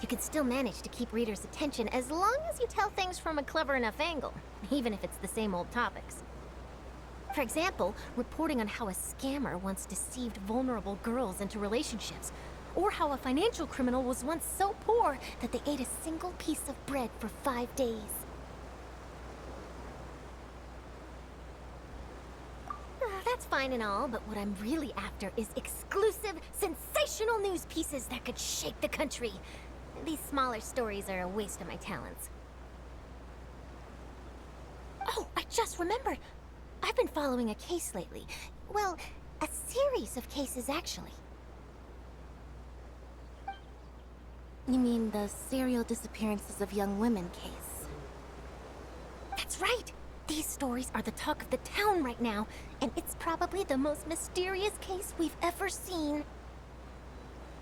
You can still manage to keep readers' attention as long as you tell things from a clever enough angle, even if it's the same old topics. For example, reporting on how a scammer once deceived vulnerable girls into relationships, or how a financial criminal was once so poor that they ate a single piece of bread for 5 days. That's fine and all, but what I'm really after is exclusive, sensational news pieces that could shake the country. These smaller stories are a waste of my talents. Oh, I just remembered. I've been following a case lately. Well, a series of cases, actually. You mean the serial disappearances of young women case? That's right! These stories are the talk of the town right now, and it's probably the most mysterious case we've ever seen.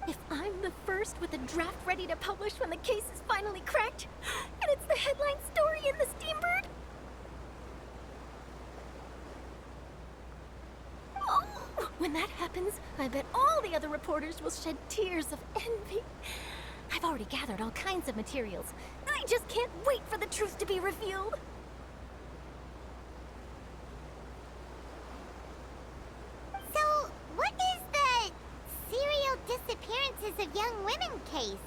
If I'm the first with a draft ready to publish when the case is finally cracked, and it's the headline story in the Steambird... Oh, when that happens, I bet all the other reporters will shed tears of envy. I've already gathered all kinds of materials. I just can't wait for the truth to be revealed. So, what is the serial disappearances of young women case?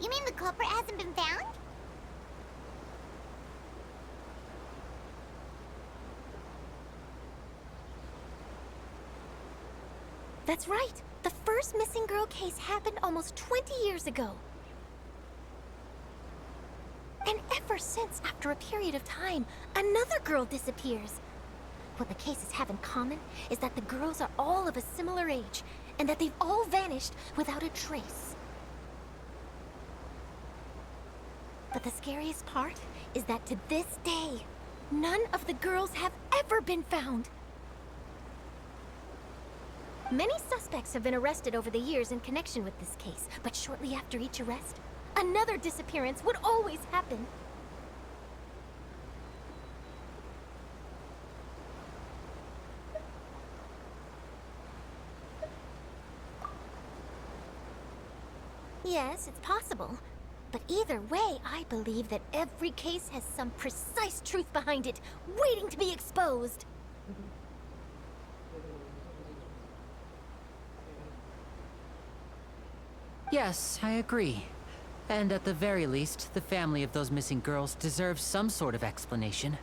You mean the culprit hasn't been found? That's right. The first missing girl case happened almost 20 years ago. And ever since, after a period of time, another girl disappears. What the cases have in common is that the girls are all of a similar age, and that they've all vanished without a trace. But the scariest part is that to this day, none of the girls have ever been found. Many suspects have been arrested over the years in connection with this case, but shortly after each arrest, another disappearance would always happen. Yes, it's possible. But either way, I believe that every case has some precise truth behind it, waiting to be exposed. Yes, I agree. And at the very least, the family of those missing girls deserves some sort of explanation.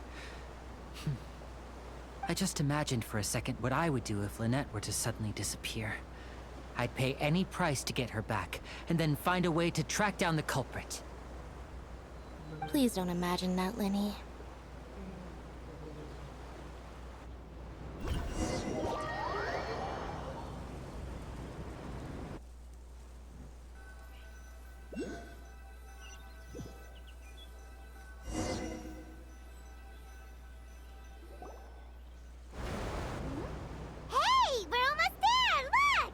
I just imagined for a second what I would do if Lynette were to suddenly disappear. I'd pay any price to get her back, and then find a way to track down the culprit. Please don't imagine that, Lenny. Hey, we're almost there! Look!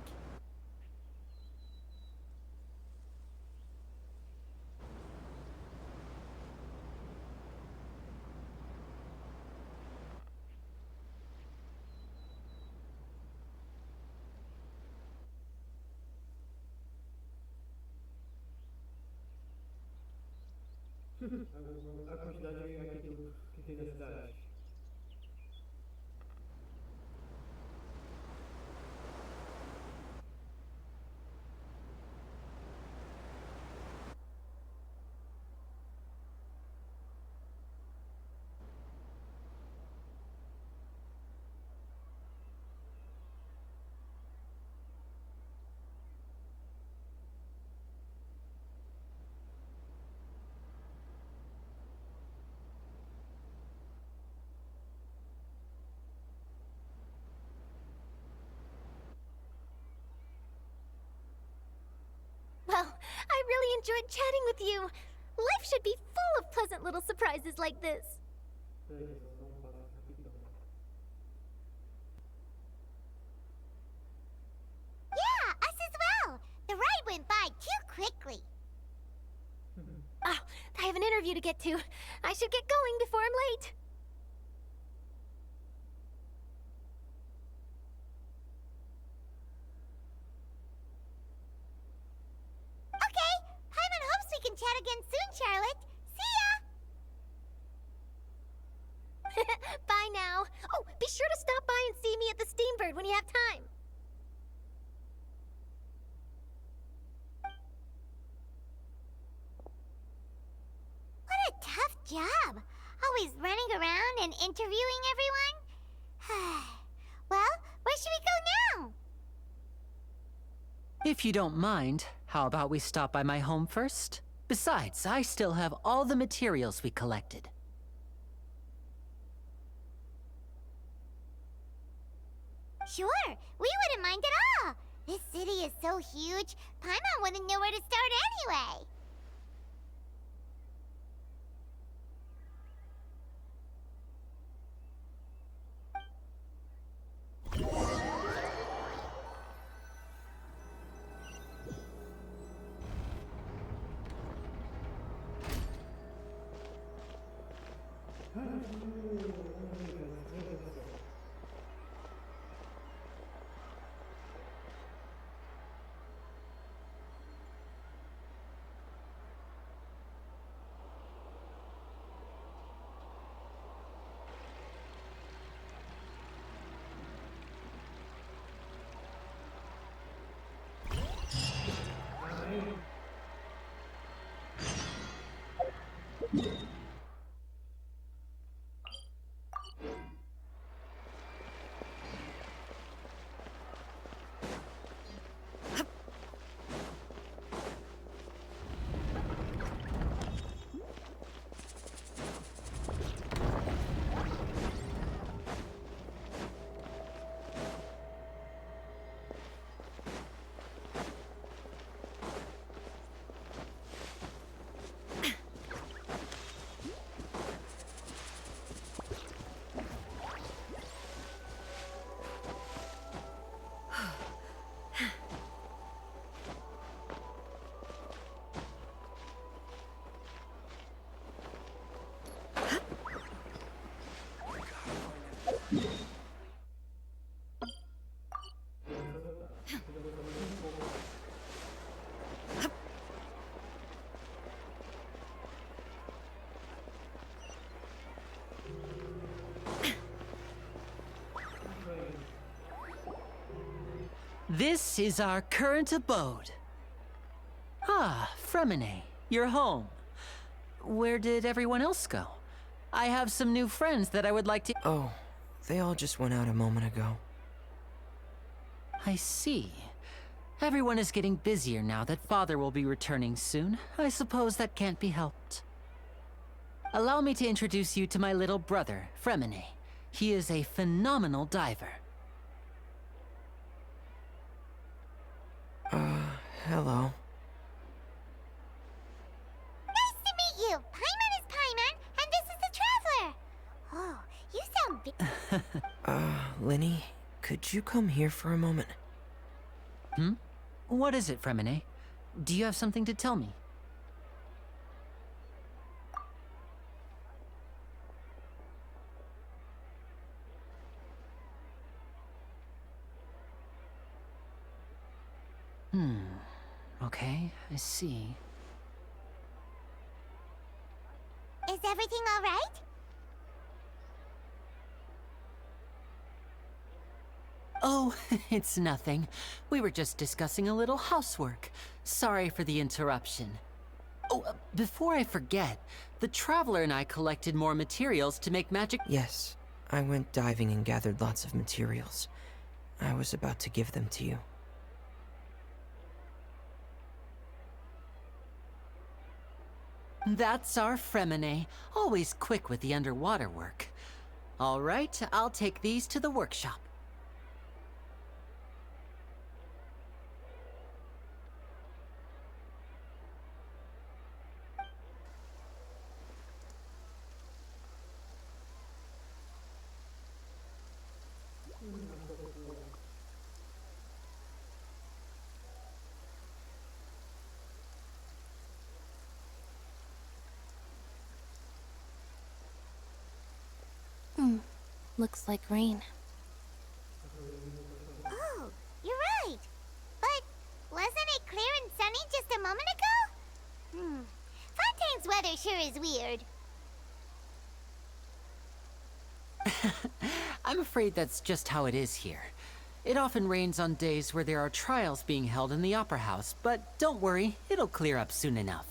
A quantidade de arquitetura que tem na cidade. Well, I really enjoyed chatting with you. Life should be full of pleasant little surprises like this. Yeah, us as well. The ride went by too quickly. Oh, I have an interview to get to. I should get going before I'm late. Okay, Paimon hopes we can chat again soon, Charlotte. See ya! Bye now. Oh, be sure to stop by and see me at the Steambird when you have time. What a tough job. Always running around and interviewing everyone. Well, where should we go now? If you don't mind, how about we stop by my home first? Besides, I still have all the materials we collected. Sure, we wouldn't mind at all. This city is so huge, Paimon wouldn't know where to start anyway. This is our current abode. Ah, Fremine, you're home. Where did everyone else go? I have some new friends that I would like to— Oh, they all just went out a moment ago. I see. Everyone is getting busier now that Father will be returning soon. I suppose that can't be helped. Allow me to introduce you to my little brother, Fremine. He is a phenomenal diver. Hello. Nice to meet you. Paimon is Paimon, and this is the Traveler. Oh, you sound Linny, could you come here for a moment? Hmm? What is it, Fremine? Do you have something to tell me? Okay, I see. Is everything all right? Oh, it's nothing. We were just discussing a little housework. Sorry for the interruption. Oh, before I forget, the Traveler and I collected more materials to make magic— Yes, I went diving and gathered lots of materials. I was about to give them to you. That's our Fremine, always quick with the underwater work. All right, I'll take these to the workshop. Looks like rain. Oh, you're right. But wasn't it clear and sunny just a moment ago? Fontaine's weather sure is weird. I'm afraid that's just how it is here. It often rains on days where there are trials being held in the Opera House, but don't worry, it'll clear up soon enough.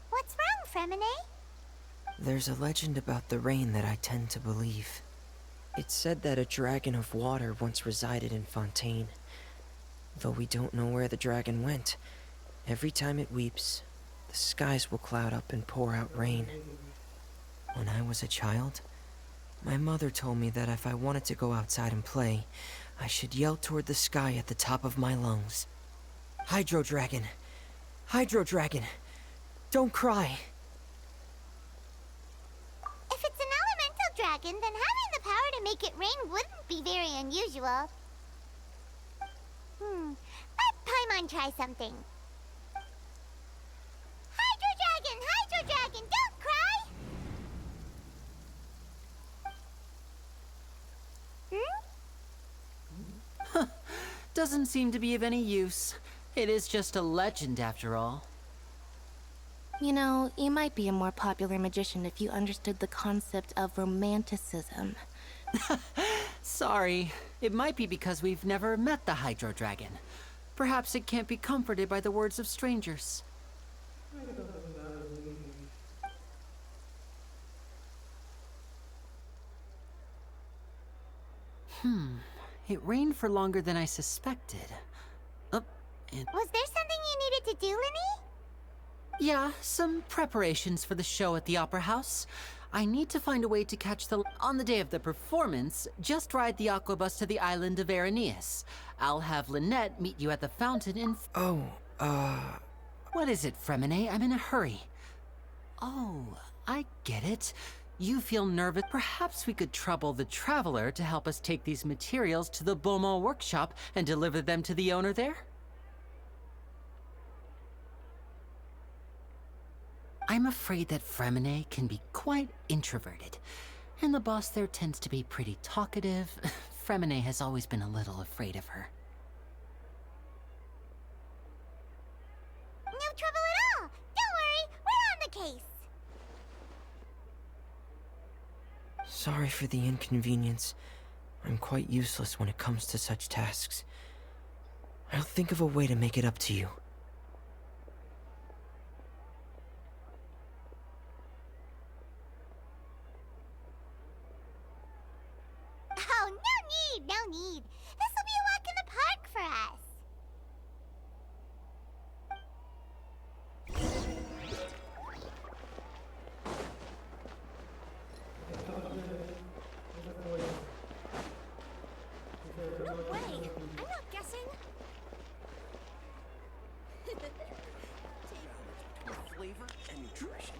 What's wrong, Fremine? There's a legend about the rain that I tend to believe. It's said that a dragon of water once resided in Fontaine. Though we don't know where the dragon went, every time it weeps, the skies will cloud up and pour out rain. When I was a child, my mother told me that if I wanted to go outside and play, I should yell toward the sky at the top of my lungs. Hydro Dragon! Hydro Dragon! Don't cry! If it's an elemental dragon, then having the power to make it rain wouldn't be very unusual. Let Paimon try something. Hydro Dragon! Hydro Dragon! Don't cry! Doesn't seem to be of any use. It is just a legend after all. You know, you might be a more popular magician if you understood the concept of romanticism. Sorry. It might be because we've never met the Hydro Dragon. Perhaps it can't be comforted by the words of strangers. It rained for longer than I suspected. Was there something you needed to do, Linny? Yeah, some preparations for the show at the Opera House. I need to find a way to catch the— On the day of the performance, just ride the aquabus to the island of Araneus. I'll have Lynette meet you at the fountain in— What is it, Fremine? I'm in a hurry. Oh, I get it. You feel nervous. Perhaps we could trouble the Traveler to help us take these materials to the Beaumont workshop and deliver them to the owner there? I'm afraid that Fremine can be quite introverted, and the boss there tends to be pretty talkative. Fremine has always been a little afraid of her. No trouble at all! Don't worry, we're on the case! Sorry for the inconvenience. I'm quite useless when it comes to such tasks. I'll think of a way to make it up to you. Oh, no need. This will be a walk in the park for us. No way! I'm not guessing! Flavor and nutrition.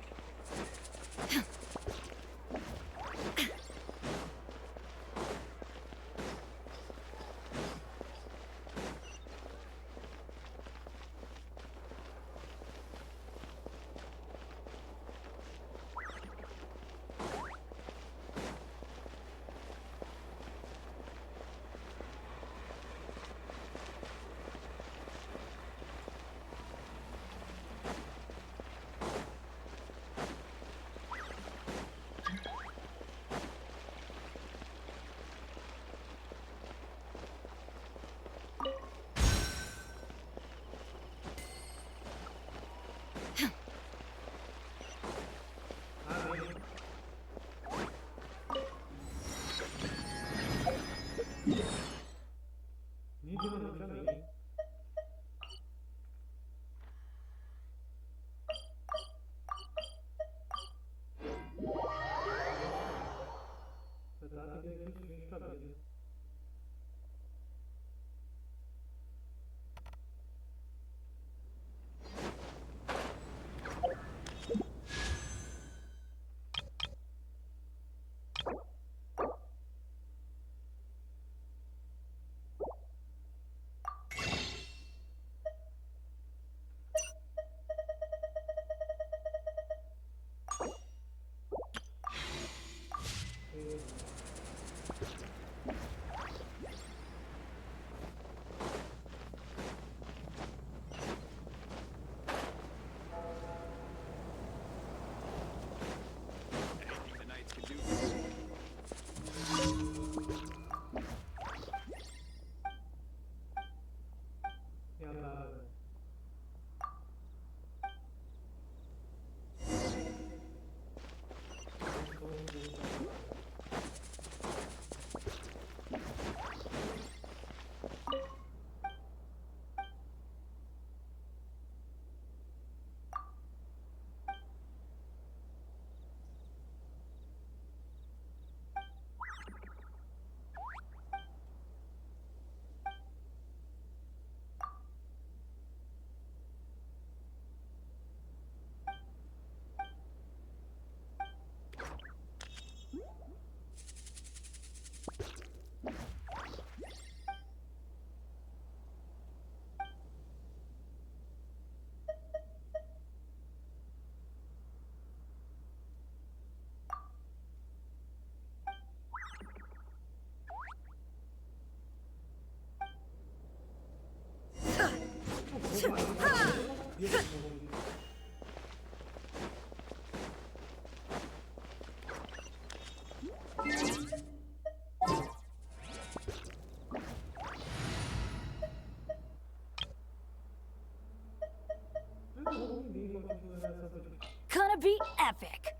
Gonna be epic.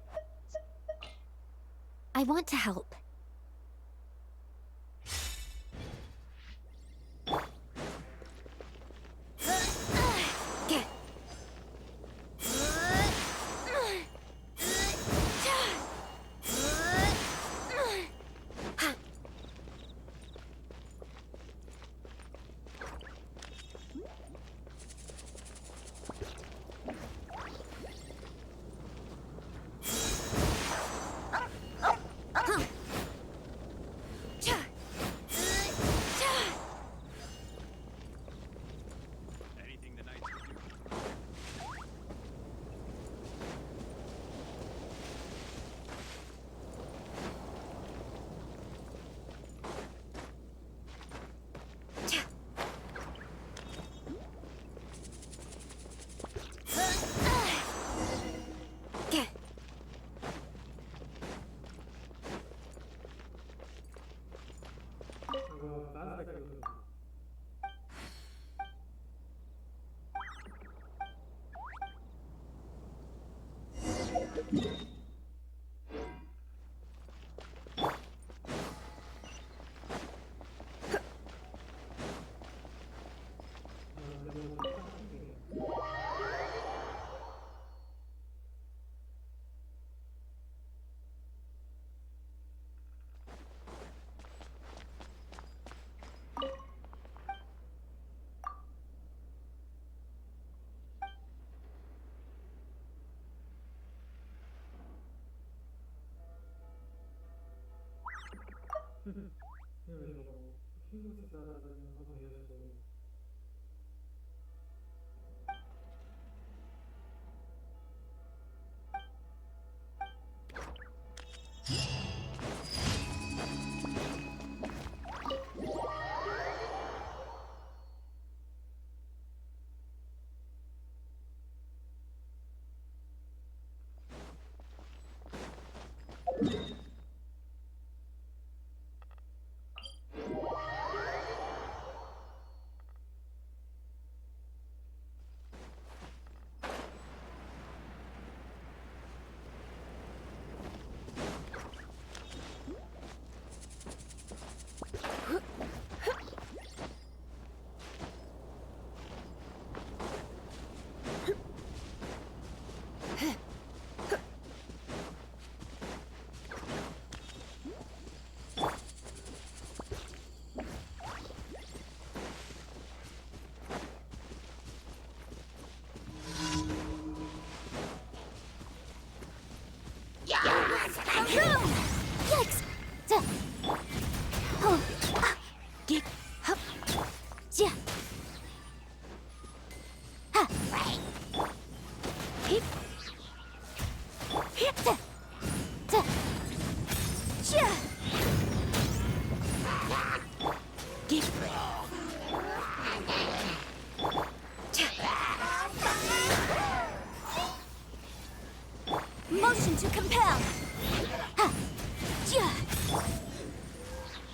I want to help. Yikes! Get up. Yeah. Right. Hip. Hip. Yeah. Get. Motion to compel.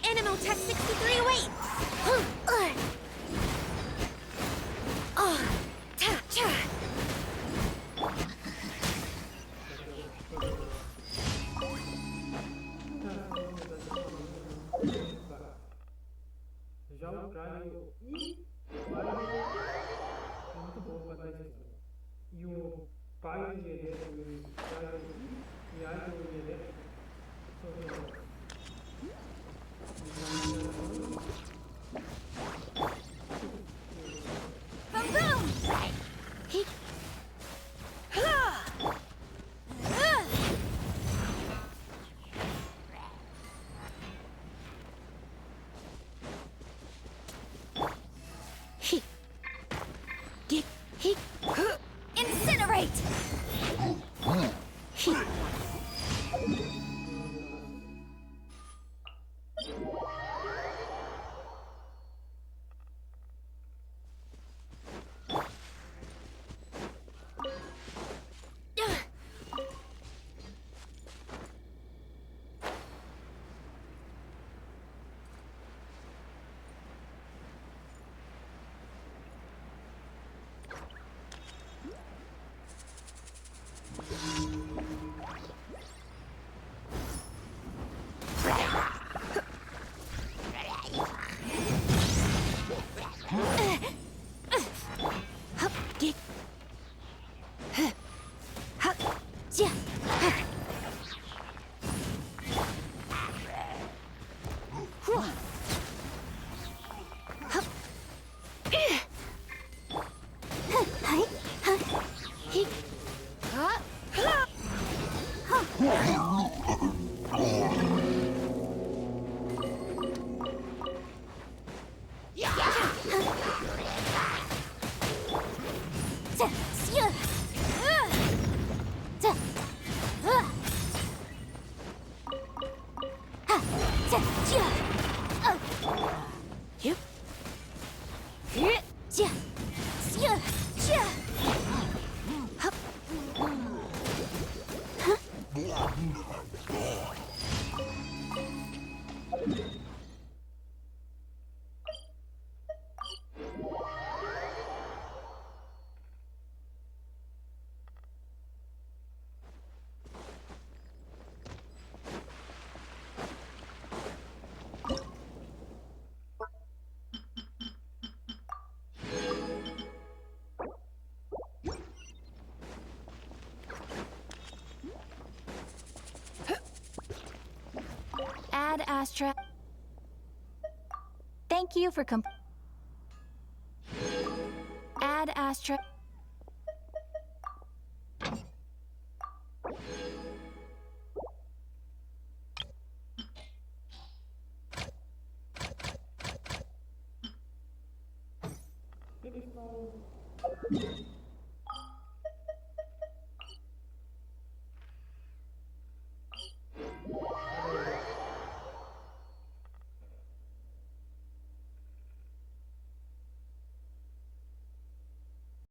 Animal Tech 63 away. Já o Caio e o Mario é muito bom para dar essa história. E o pai de Elétrico e o Caio e a Idol e Elétrico são melhores. Boom boom! He. Incinerate! Add Astra. Thank you for Add Astra. Ficam.